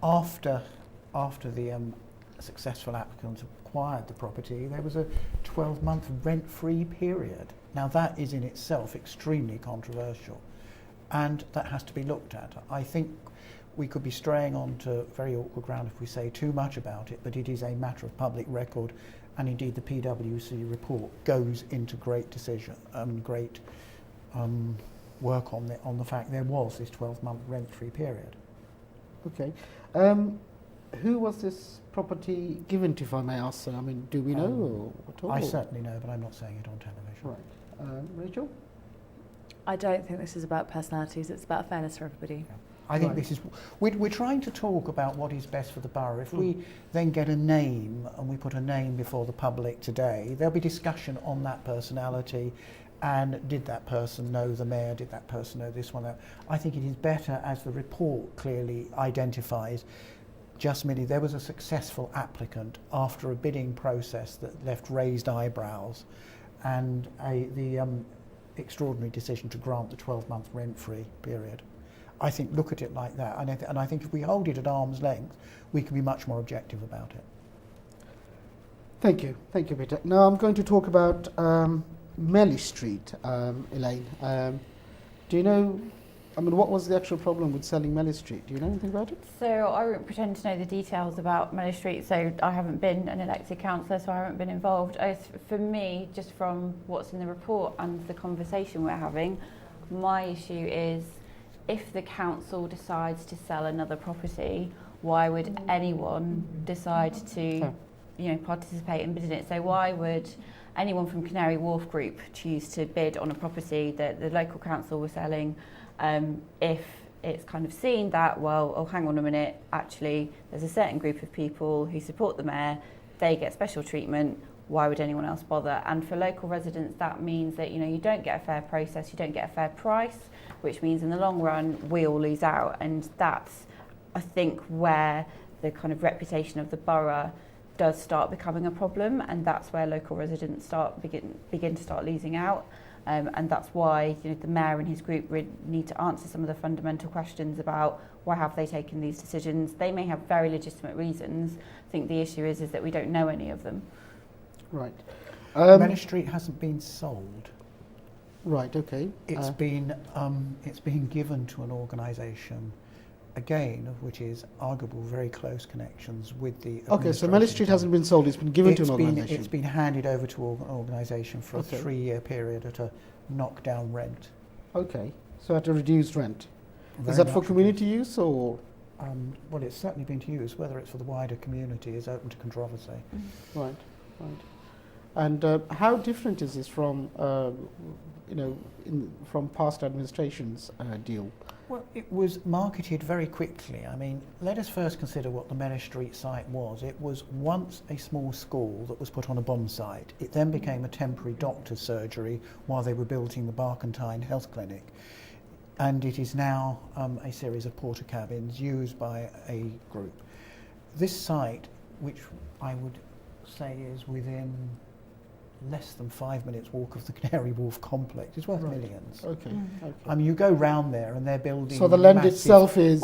D: after the successful applicants acquired the property, there was a 12-month rent-free period. Now, that is in itself extremely controversial, and that has to be looked at. I think we could be straying onto very awkward ground if we say too much about it, but it is a matter of public record, and indeed the PwC report goes into great work on the fact there was this 12-month rent-free period.
B: Okay. Who was this property given to, if I may ask, sir? I mean, do we know at all?
D: I certainly know, but I'm not saying it on television.
B: Right. Rachel?
C: I don't think this is about personalities, it's about fairness for everybody.
D: I think
B: Right.
D: this is, we're trying to talk about what is best for the borough. If we then get a name and we put a name before the public today, there'll be discussion on that personality and did that person know the mayor, did that person know this one, that. I think it is better, as the report clearly identifies, just merely there was a successful applicant after a bidding process that left raised eyebrows and the extraordinary decision to grant the 12-month rent-free period. I think look at it like that, and I think if we hold it at arm's length, we can be much more objective about it.
B: Thank you, Peter. Now I'm going to talk about Melly Street, Elaine. Do you know, what was the actual problem with selling Melly Street? Do you know anything about it?
A: So I won't pretend to know the details about Mellow Street, so I haven't been an elected councillor, so I haven't been involved. For me, just from what's in the report and the conversation we're having, my issue is if the council decides to sell another property, why would anyone decide to participate in bidding it? So why would anyone from Canary Wharf Group choose to bid on a property that the local council was selling if it's kind of seen that, well, oh, hang on a minute, actually there's a certain group of people who support the mayor, they get special treatment, why would anyone else bother? And for local residents, that means that, you don't get a fair process, you don't get a fair price, which means in the long run, we all lose out. And that's, I think, where the kind of reputation of the borough does start becoming a problem, and that's where local residents begin to start losing out. And that's why the mayor and his group really need to answer some of the fundamental questions about why have they taken these decisions. They may have very legitimate reasons. I think the issue is that we don't know any of them.
B: Right.
D: Melly Street hasn't been sold.
B: Right. Okay.
D: It's been given to an organisation, again, of which is arguable very close connections with the.
B: Okay, so Melly Street hasn't been sold; it's been given to an organisation.
D: It's been handed over to an organisation for
B: Okay.
D: a 3-year period at a knockdown rent.
B: Okay, so at a reduced rent.
D: Very
B: Is that for
D: much
B: community use or?
D: well, it's certainly been to use. Whether it's for the wider community is open to controversy.
B: Right. And how different is this from, from past administration's deal?
D: Well, it was marketed very quickly. I mean, let us first consider what the Melly Street site was. It was once a small school that was put on a bomb site. It then became a temporary doctor's surgery while they were building the Barkentine Health Clinic. And it is now a series of porta cabins used by a group. This site, which I would say is within less than 5 minutes walk of the Canary Wharf complex, is worth millions.
B: Okay. Okay.
D: I mean, you go round there and they're building.
B: So the land
D: massive,
B: itself is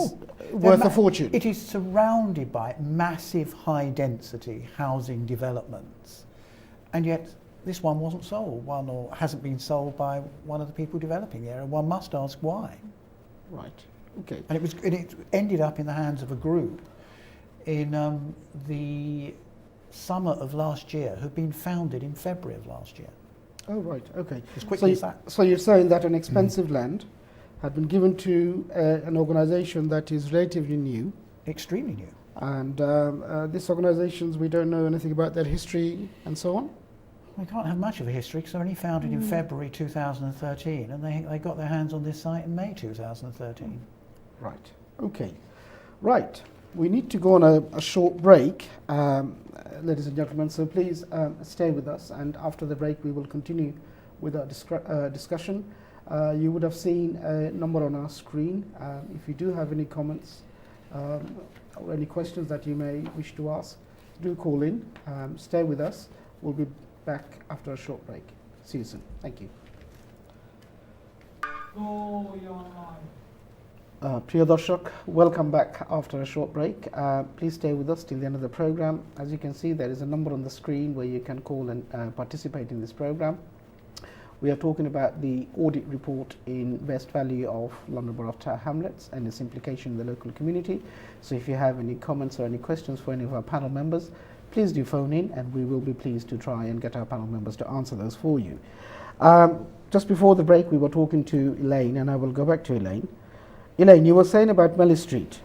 B: worth a fortune.
D: It is surrounded by massive high-density housing developments, and yet this one wasn't sold. One or hasn't been sold by one of the people developing there, and one must ask why.
B: Right. Okay.
D: And it ended up in the hands of a group in the summer of last year, who'd been founded in February of last year.
B: Oh, right. Okay.
D: As quickly as that.
B: So you're saying that an expensive land had been given to an organisation that is relatively new,
D: Extremely new.
B: and this organisations, we don't know anything about their history and so on.
D: We can't have much of a history because they're only founded in February 2013, and they got their hands on this site in May 2013.
B: Right. Okay. Right. We need to go on a short break, ladies and gentlemen, so please stay with us, and after the break we will continue with our discussion. You would have seen a number on our screen. If you do have any comments or any questions that you may wish to ask, do call in. Stay with us. We'll be back after a short break. See you soon. Thank you. Priya Darshak, welcome back after a short break. Please stay with us till the end of the program. As you can see, there is a number on the screen where you can call and participate in this program. We are talking about the audit report in West Valley of London Borough of Tower Hamlets and its implication in the local community. So if you have any comments or any questions for any of our panel members, please do phone in, and we will be pleased to try and get our panel members to answer those for you. Just before the break, we were talking to Elaine, and I will go back to Elaine. Elaine, you were saying about Melly Street.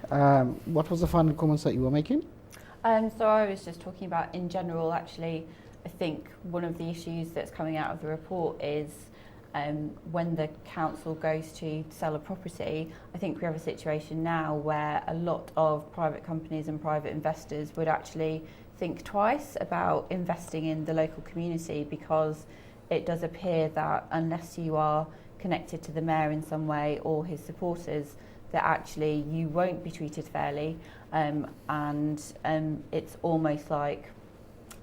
B: What was the final comments that you were making?
A: So I was just talking about in general, actually, I think one of the issues that's coming out of the report is when the council goes to sell a property, I think we have a situation now where a lot of private companies and private investors would actually think twice about investing in the local community, because it does appear that unless you are connected to the mayor in some way or his supporters, that actually you won't be treated fairly, and it's almost like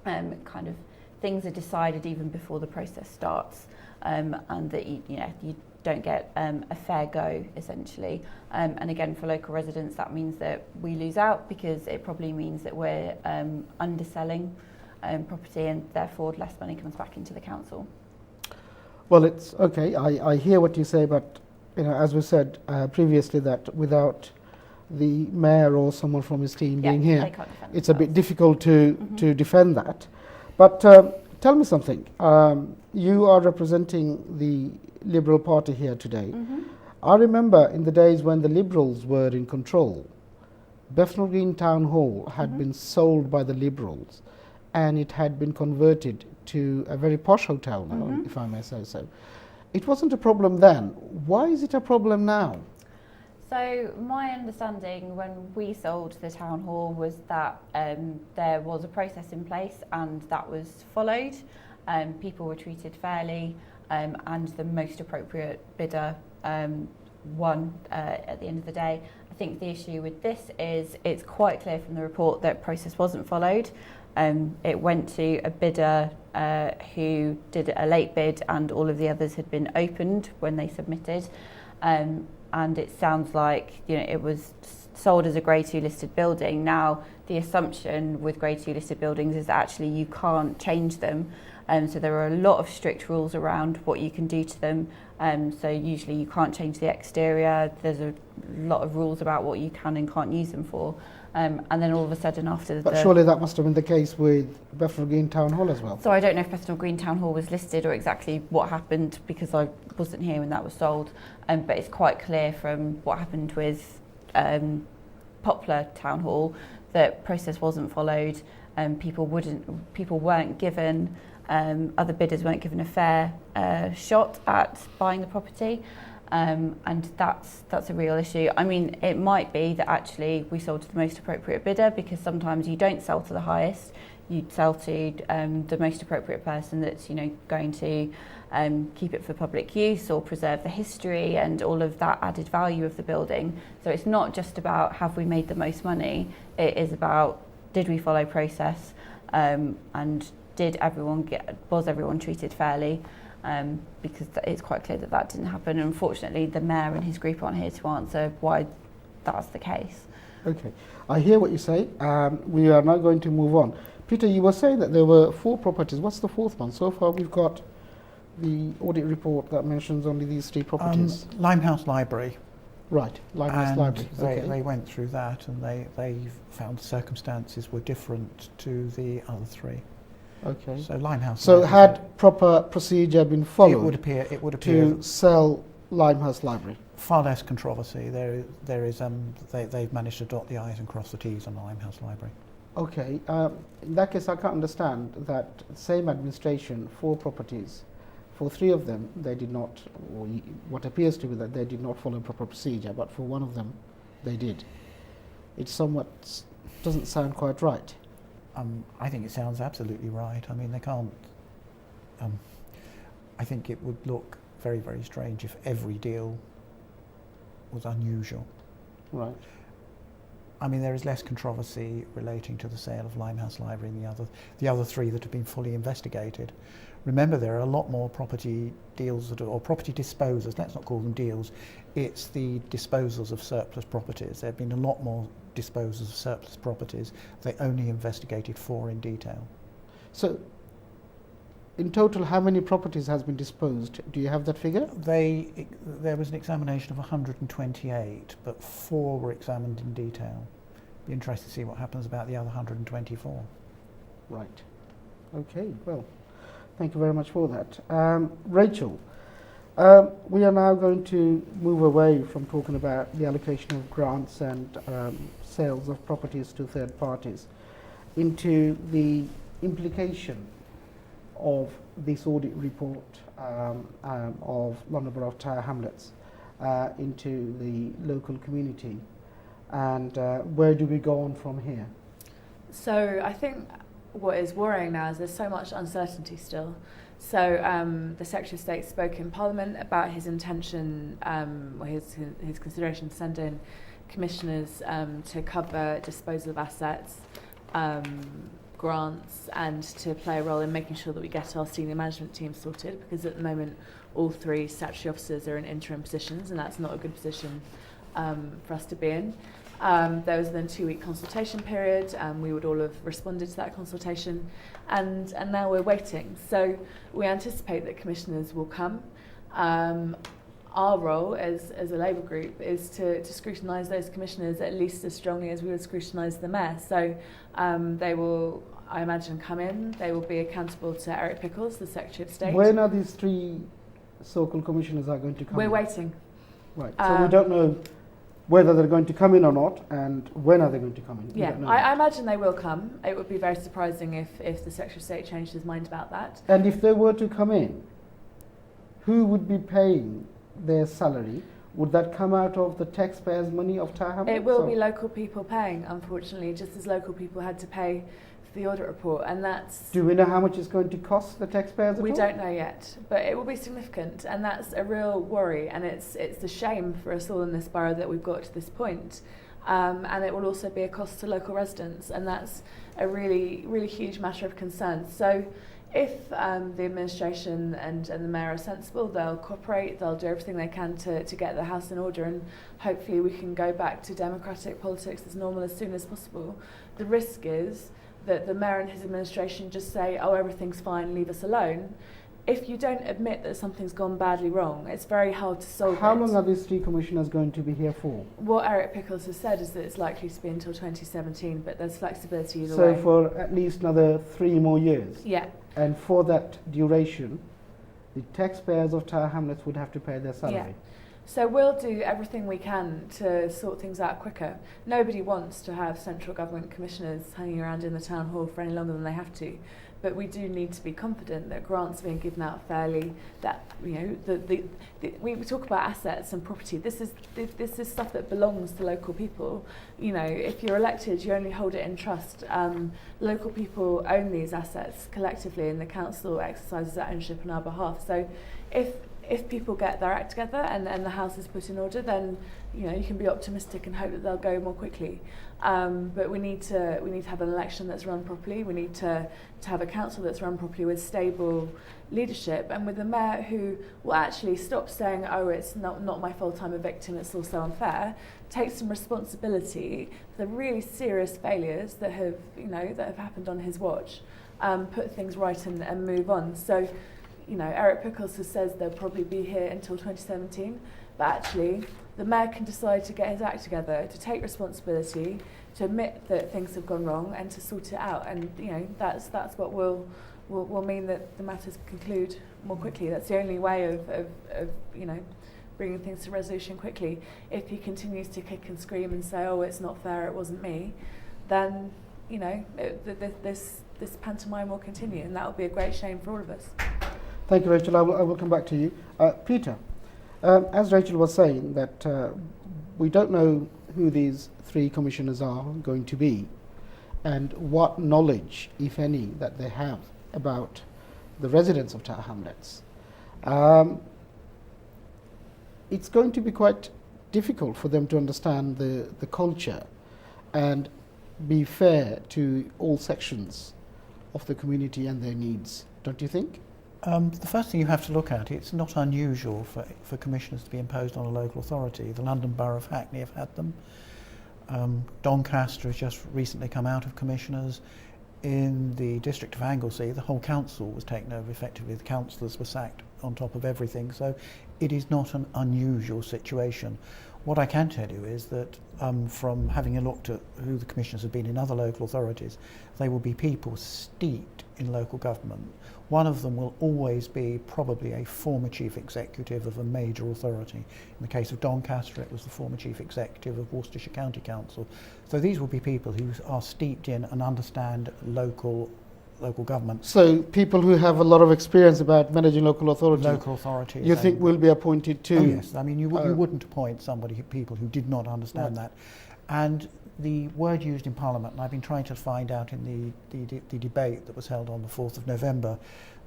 A: kind of things are decided even before the process starts, and that you don't get a fair go, essentially. And again, for local residents, that means that we lose out, because it probably means that we're underselling property, and therefore less money comes back into the council.
B: Well, it's okay. I hear what you say, but as we said previously, that without the mayor or someone from his team being here,
A: they can't defend
B: it's a bit
A: themselves.
B: difficult to defend that. But tell me something. You are representing the Liberal Party here today. I remember in the days when the Liberals were in control, Bethnal Green Town Hall had been sold by the Liberals, and it had been converted to a very posh hotel now, if I may say so. It wasn't a problem then. Why is it a problem now?
A: So my understanding when we sold the town hall was that there was a process in place, and that was followed. People were treated fairly, and the most appropriate bidder won at the end of the day. I think the issue with this is it's quite clear from the report that process wasn't followed. It went to a bidder who did a late bid, and all of the others had been opened when they submitted. And it sounds like it was sold as a Grade 2 listed building. Now, the assumption with Grade 2 listed buildings is that actually you can't change them. So there are a lot of strict rules around what you can do to them. So usually you can't change the exterior. There's a lot of rules about what you can and can't use them for. And then all of a sudden after
B: But surely that must have been the case with Bethnal Green Town Hall as well.
A: So I don't know if Bethnal Green Town Hall was listed or exactly what happened, because I wasn't here when that was sold. But it's quite clear from what happened with Poplar Town Hall that process wasn't followed. People weren't given, other bidders weren't given a fair shot at buying the property. And that's a real issue. I mean, it might be that actually we sold to the most appropriate bidder, because sometimes you don't sell to the highest, you sell to the most appropriate person that's going to keep it for public use or preserve the history and all of that added value of the building. So it's not just about have we made the most money, it is about did we follow process, and was everyone treated fairly. Because it's quite clear that didn't happen. Unfortunately, the mayor and his group aren't here to answer why that's the case.
B: Okay, I hear what you say. We are now going to move on. Peter, you were saying that there were 4 properties. What's the 4th one? So far we've got the audit report that mentions only these 3 properties.
D: Limehouse Library.
B: Right, Limehouse Library.
D: They went through that, and they found the circumstances were different to the other 3.
B: Okay.
D: So Limehouse.
B: So
D: Library,
B: had proper procedure been followed,
D: it would appear
B: to sell Limehouse Library?
D: far less controversy. They've managed to dot the I's and cross the T's on the Limehouse Library.
B: Okay. In that case, I can't understand that same administration, 4 properties, for 3 of them they did not, or what appears to be that they did not follow proper procedure, but for 1 of them they did. It somewhat doesn't sound quite right.
D: I think it sounds absolutely right. I mean, they can't. I think it would look very, very strange if every deal was unusual.
B: Right.
D: I mean, there is less controversy relating to the sale of Limehouse Library than the other 3 that have been fully investigated. Remember, there are a lot more property deals or property disposals. Let's not call them deals. It's the disposals of surplus properties. There have been a lot more disposals of surplus properties. They only investigated 4 in detail.
B: So, in total, how many properties has been disposed? Do you have that figure?
D: There was an examination of 128, but 4 were examined in detail. Be interested to see what happens about the other 124.
B: Right. Okay. Well, thank you very much for that. Rachel, we are now going to move away from talking about the allocation of grants and sales of properties to third parties into the implication of this audit report of London Borough of Tower Hamlets into the local community, and where do we go on from here?
C: So I think what is worrying now is there's so much uncertainty still. So the Secretary of State spoke in Parliament about his intention, or his consideration to send in commissioners to cover disposal of assets, grants, and to play a role in making sure that we get our senior management team sorted, because at the moment all three statutory officers are in interim positions, and that's not a good position for us to be in. There was then a 2-week consultation period, and we would all have responded to that consultation, and now we're waiting. So we anticipate that commissioners will come. Our role as a Labour group is to scrutinise those commissioners at least as strongly as we would scrutinise the mayor. So they will, I imagine, come in. They will be accountable to Eric Pickles, the Secretary of State.
B: When are these three so-called commissioners are going to come
C: We're
B: in?
C: waiting.
B: Right, so we don't know whether they're going to come in or not, and when are they going to come in?
C: Yeah, I imagine they will come. It would be very surprising if the Secretary of State changed his mind about that.
B: And if they were to come in, who would be paying their salary? Would that come out of the taxpayers' money of Tower Hamlets?
C: It will be local people paying, unfortunately, just as local people had to pay for the audit report, and that's...
B: Do we know how much it's going to cost the taxpayers at
C: We
B: all?
C: don't know yet, but it will be significant, and that's a real worry, and it's a shame for us all in this borough that we've got to this point. And it will also be a cost to local residents, and that's a really, really huge matter of concern. So if the administration and the mayor are sensible, they'll cooperate, they'll do everything they can to get the house in order, and hopefully we can go back to democratic politics as normal as soon as possible. The risk is that the mayor and his administration just say, oh, everything's fine, leave us alone. If you don't admit that something's gone badly wrong, it's very hard to solve
B: How
C: it.
B: long are these three commissioners going to be here for?
C: What Eric Pickles has said is that it's likely to be until 2017, but there's flexibility either
B: So
C: way.
B: for at least another 3 more years?
C: Yeah.
B: And for that duration, the taxpayers of Tower Hamlets would have to pay their salary?
C: Yeah. So we'll do everything we can to sort things out quicker. Nobody wants to have central government commissioners hanging around in the town hall for any longer than they have to. But we do need to be confident that grants are being given out fairly, that, you know, we talk about assets and property. This is stuff that belongs to local people. You know, if you're elected, you only hold it in trust. Local people own these assets collectively, and the council exercises that ownership on our behalf. So if people get their act together and the house is put in order, then, you know, you can be optimistic and hope that they'll go more quickly. But we need to have an election that's run properly. We need to have a council that's run properly with stable leadership, and with a mayor who will actually stop saying, oh, it's not my fault, I'm a victim, it's all so unfair. Take some responsibility for the really serious failures that have happened on his watch. Put things right and move on. So, you know, Eric Pickles says they'll probably be here until 2017, but actually the mayor can decide to get his act together, to take responsibility, to admit that things have gone wrong, and to sort it out. And, you know, that's what will mean that the matters conclude more quickly. That's the only way of you know, bringing things to resolution quickly. If he continues to kick and scream and say, oh, it's not fair, it wasn't me, then, you know, this pantomime will continue, and that will be a great shame for all of us.
B: Thank you, Rachel. I will come back to you. Peter, as Rachel was saying, that we don't know who these three commissioners are going to be, and what knowledge, if any, that they have about the residents of Tower Hamlets. It's going to be quite difficult for them to understand the culture and be fair to all sections of the community and their needs, don't you think?
D: The first thing you have to look at, it's not unusual for commissioners to be imposed on a local authority. The London Borough of Hackney have had them. Doncaster has just recently come out of commissioners. In the district of Anglesey, the whole council was taken over effectively. The councillors were sacked on top of everything. So it is not an unusual situation. What I can tell you is that from having looked at who the commissioners have been in other local authorities, they will be people steeped in local government. One of them will always be probably a former chief executive of a major authority. In the case of Doncaster, it was the former chief executive of Worcestershire County Council. So these will be people who are steeped in and understand local local government.
B: So people who have a lot of experience about managing local authorities,
D: Local authorities.
B: you think will be appointed too?
D: Oh yes, I mean you wouldn't appoint people who did not understand that. And the word used in Parliament, and I've been trying to find out in the debate that was held on the 4th of November,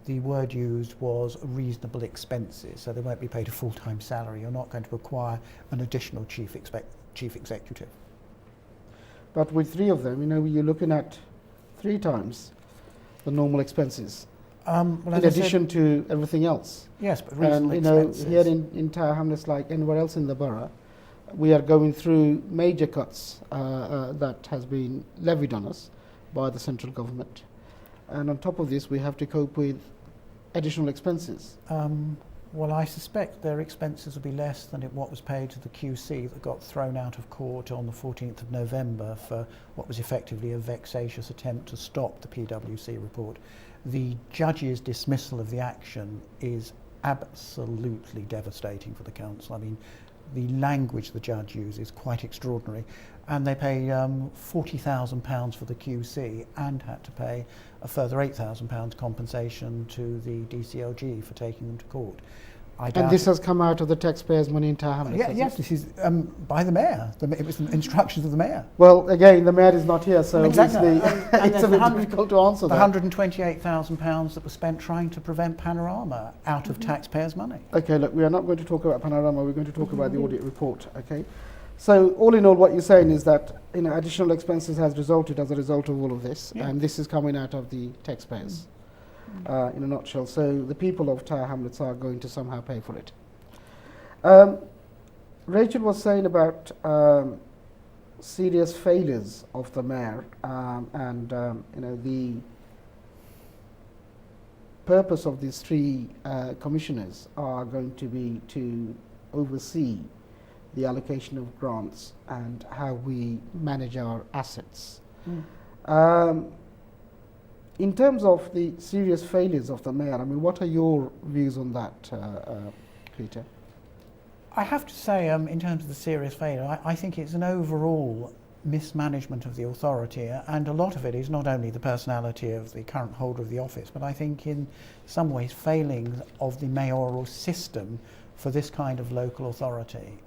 D: the word used was reasonable expenses, so they won't be paid a full-time salary. You're not going to require an additional chief executive.
B: But with 3 of them, you're looking at 3 times the normal expenses,
D: Well,
B: in addition to everything else.
D: Yes, but reasonable
B: And
D: expenses.
B: here in Tower Hamlets, like anywhere else in the borough, we are going through major cuts that has been levied on us by the central government. And on top of this, we have to cope with additional expenses.
D: Well, I suspect their expenses will be less than what was paid to the QC that got thrown out of court on the 14th of November for what was effectively a vexatious attempt to stop the PwC report. The judge's dismissal of the action is absolutely devastating for the council. I mean, the language the judge uses is quite extraordinary, and they pay £40,000 for the QC and had to pay a further £8,000 compensation to the DCLG for taking them to court.
B: And this has come out of the taxpayers' money in Tower Hamlets?
D: Yes, this is by the mayor. It was the instructions of the mayor.
B: Well, again, the mayor is not here, so
D: Exactly.
B: obviously it's a bit difficult to answer
D: the
B: that.
D: £128,000 that was spent trying to prevent Panorama out of taxpayers' money.
B: Okay, look, we are not going to talk about Panorama, we're going to talk about the audit report, okay? So all in all, what you're saying is that additional expenses has resulted as a result of all of this, and this is coming out of the taxpayers. In a nutshell. So the people of Tower Hamlets are going to somehow pay for it. Rachel was saying about serious failures of the mayor, and the purpose of these 3 commissioners are going to be to oversee the allocation of grants and how we manage our assets. In terms of the serious failures of the mayor, I mean, what are your views on that, Peter?
D: I have to say, in terms of the serious failure, I think it's an overall mismanagement of the authority, and a lot of it is not only the personality of the current holder of the office, but I think in some ways failings of the mayoral system for this kind of local authority.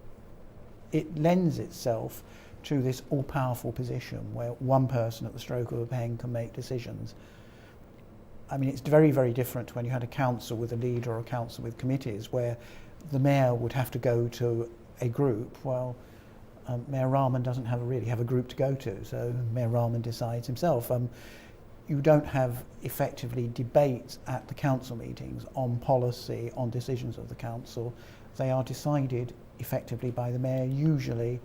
D: It lends itself to this all-powerful position where one person at the stroke of a pen can make decisions. I mean, it's very, very different when you had a council with a leader or a council with committees where the mayor would have to go to a group. Well, Mayor Rahman doesn't really have a group to go to, so Mayor Rahman decides himself. You don't have effectively debates at the council meetings on policy, on decisions of the council. They are decided effectively by the mayor, usually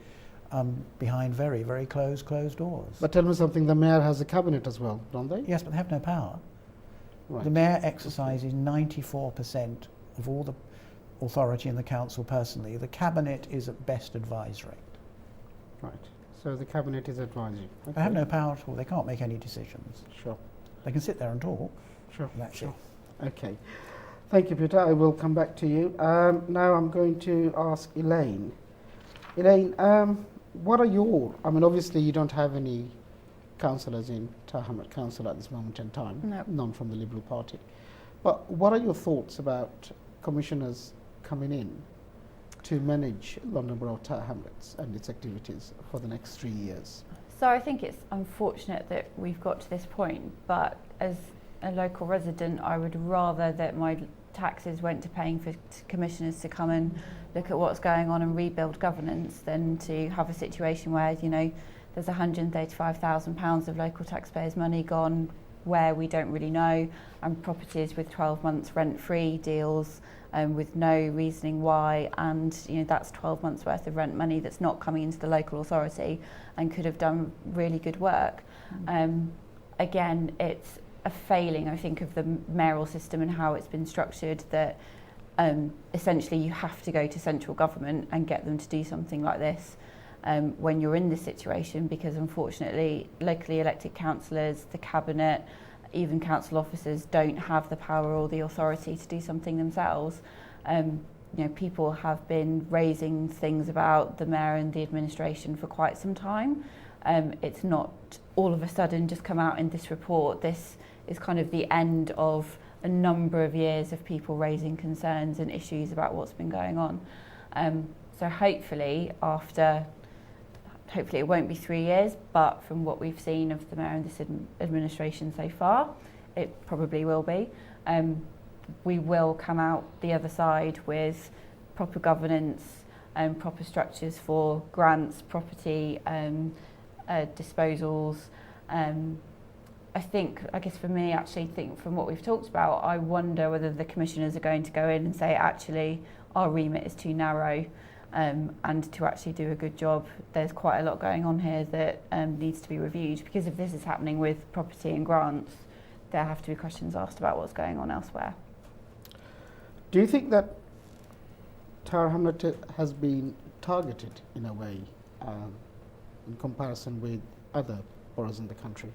D: behind very, very closed doors.
B: But tell me something, the mayor has a cabinet as well, don't they?
D: Yes, but they have no power.
B: Right.
D: The mayor exercises 94% of all the authority in the council personally. The cabinet is at best advisory.
B: Right. So the cabinet is advisory. Okay.
D: They have no power at all. They can't make any decisions.
B: Sure.
D: They can sit there and talk.
B: Sure.
D: And that's it.
B: Okay. Thank you, Peter. I will come back to you. Now I'm going to ask Elaine. Elaine, what are your, I mean, obviously you don't have any councillors in Tower Hamlets Council at this moment in time,
A: No.
B: none from the Liberal Party. But what are your thoughts about commissioners coming in to manage London Borough of Tower Hamlets and its activities for the next 3 years?
A: So I think it's unfortunate that we've got to this point, but as a local resident, I would rather that my taxes went to paying for commissioners to come and look at what's going on and rebuild governance than to have a situation where, there's £135,000 of local taxpayers' money gone where we don't really know, and properties with 12 months rent-free deals with no reasoning why, and that's 12 months worth of rent money that's not coming into the local authority and could have done really good work. Again, it's a failing, I think, of the mayoral system and how it's been structured, that essentially you have to go to central government and get them to do something like this when you're in this situation, because unfortunately locally elected councillors, the cabinet, even council officers don't have the power or the authority to do something themselves. People have been raising things about the mayor and the administration for quite some time. It's not all of a sudden just come out in this report. This is kind of the end of a number of years of people raising concerns and issues about what's been going on. So hopefully it won't be 3 years, but from what we've seen of the mayor and this administration so far, it probably will be. We will come out the other side with proper governance and proper structures for grants, property disposals. I guess for me, from what we've talked about, I wonder whether the commissioners are going to go in and say, actually, our remit is too narrow, and to actually do a good job, there's quite a lot going on here that needs to be reviewed, because if this is happening with property and grants, there have to be questions asked about what's going on elsewhere.
B: Do you think that Tower Hamlet has been targeted in a way in comparison with other boroughs in the country?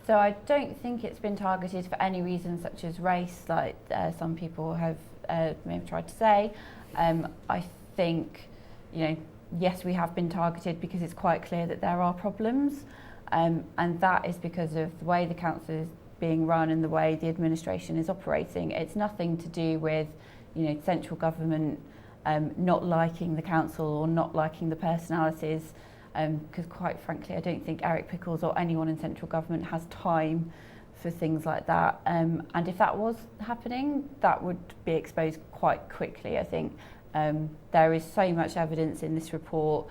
A: So I don't think it's been targeted for any reason such as race, like some people may have tried to say. I think, yes, we have been targeted because it's quite clear that there are problems, and that is because of the way the council is being run and the way the administration is operating. It's nothing to do with, central government not liking the council or not liking the personalities, because quite frankly, I don't think Eric Pickles or anyone in central government has time for things like that. And if that was happening, that would be exposed quite quickly, I think. There is so much evidence in this report,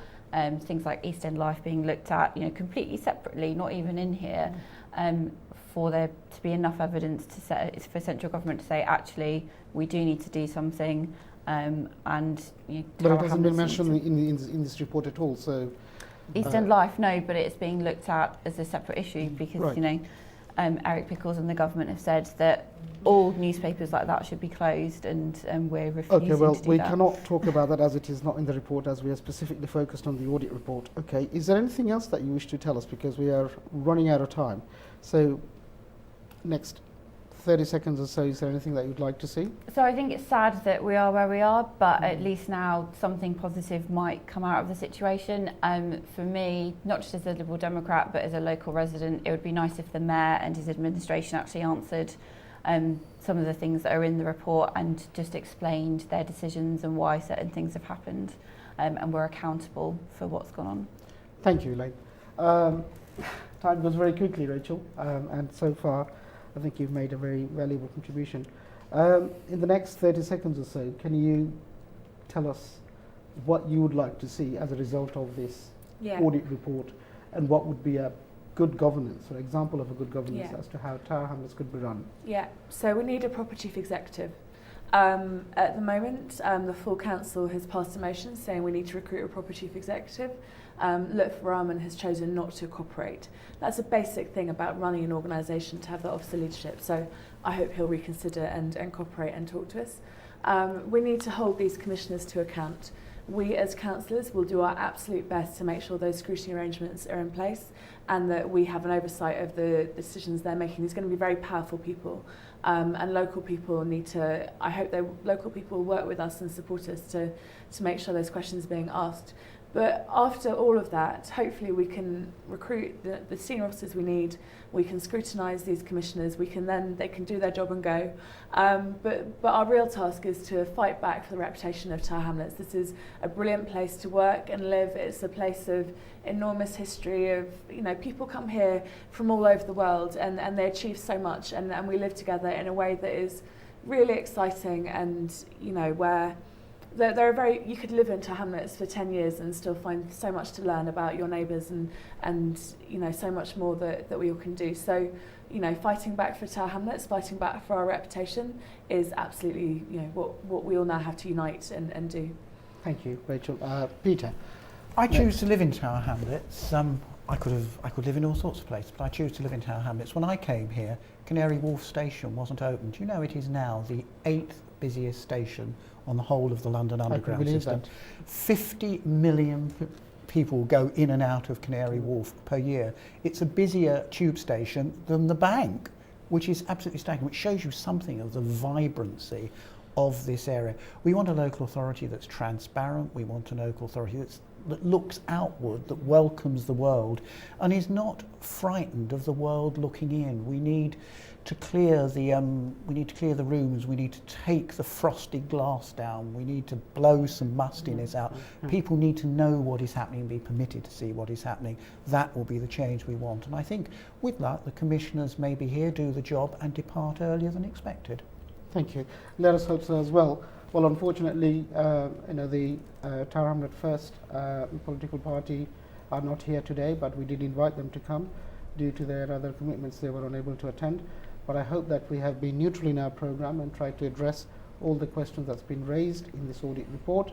A: things like East End Life being looked at, completely separately, not even in here, for there to be enough evidence for central government to say, actually, we do need to do something. But it
B: hasn't been mentioned in this report at all. So
A: East End Life, no, but it's being looked at as a separate issue because
B: right.
A: Eric Pickles and the government have said that all newspapers like that should be closed, and we're refusing
B: Okay, well,
A: to do
B: we
A: that.
B: cannot talk about that as it is not in the report, as we are specifically focused on the audit report. Okay, is there anything else that you wish to tell us, because we are running out of time? So, next 30 seconds or so, is there anything that you'd like to see?
A: So I think it's sad that we are where we are, but at least now something positive might come out of the situation. For me, not just as a Liberal Democrat, but as a local resident, it would be nice if the Mayor and his administration actually answered some of the things that are in the report and just explained their decisions and why certain things have happened, and were accountable for what's gone on.
B: Thank you, Elaine. Time goes very quickly, Rachel, and so far I think you've made a very valuable contribution. In the next 30 seconds or so, can you tell us what you would like to see as a result of this audit report, and what would be a good governance, or example of a good governance as to how Tower Hamlets could be run?
C: Yeah, so we need a proper chief executive. At the moment, the full council has passed a motion saying we need to recruit a proper chief executive. Lutfi Rahman has chosen not to cooperate. That's a basic thing about running an organisation, to have that officer leadership. So I hope he'll reconsider and cooperate and talk to us. We need to hold these commissioners to account. We as councillors will do our absolute best to make sure those scrutiny arrangements are in place and that we have an oversight of the decisions they're making. These are going to be very powerful people, and local people need to, I hope local people will work with us and support us to make sure those questions are being asked. But after all of that, hopefully we can recruit the senior officers we need, we can scrutinise these commissioners, they can do their job and go. But our real task is to fight back for the reputation of Tower Hamlets. This is a brilliant place to work and live. It's a place of enormous history of, people come here from all over the world and they achieve so much, and we live together in a way that is really exciting, and, where you could live in Tower Hamlets for 10 years and still find so much to learn about your neighbours and so much more that we all can do. So, fighting back for Tower Hamlets, fighting back for our reputation is absolutely, what we all now have to unite and do.
B: Thank you, Rachel. Peter?
D: I choose to live in Tower Hamlets. I could live in all sorts of places, but I choose to live in Tower Hamlets. When I came here, Canary Wharf Station wasn't open. Do you know it is now the 8th busiest station on the whole of the London Underground system? 50 million people go in and out of Canary Wharf per year. It's a busier tube station than the Bank, which is absolutely staggering, which shows you something of the vibrancy of this area. We want a local authority that's transparent. We want a local authority that's that looks outward, that welcomes the world, and is not frightened of the world looking in. We need to clear the rooms. We need to take the frosted glass down. We need to blow some mustiness out. People need to know what is happening and be permitted to see what is happening. That will be the change we want. And I think with that, the commissioners may be here, do the job, and depart earlier than expected.
B: Thank you. Let us hope so as well. Well, unfortunately, the Tower Hamlet First political party are not here today, but we did invite them to come. Due to their other commitments, they were unable to attend. But I hope that we have been neutral in our program and tried to address all the questions that's been raised in this audit report.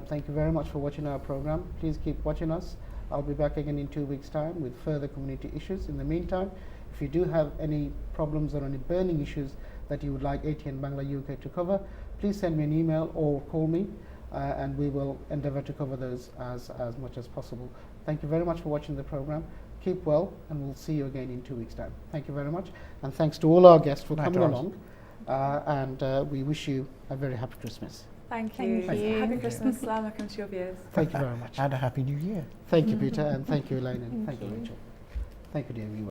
B: Thank you very much for watching our program. Please keep watching us. I'll be back again in 2 weeks' time with further community issues. In the meantime, if you do have any problems or any burning issues that you would like ATN Bangla UK to cover, please send me an email or call me, and we will endeavour to cover those as much as possible. Thank you very much for watching the program. Keep well, and we'll see you again in 2 weeks' time. Thank you very much, and thanks to all our guests for coming along, and we wish you a very happy Christmas.
C: Thank you.
A: Thank you.
C: Happy Christmas. Assalamu alaikum to your viewers.
B: Thank you very much.
D: And a Happy New Year.
B: Thank you, Peter, and thank you, Elaine, and thank you, Rachel. Thank you, dear viewers.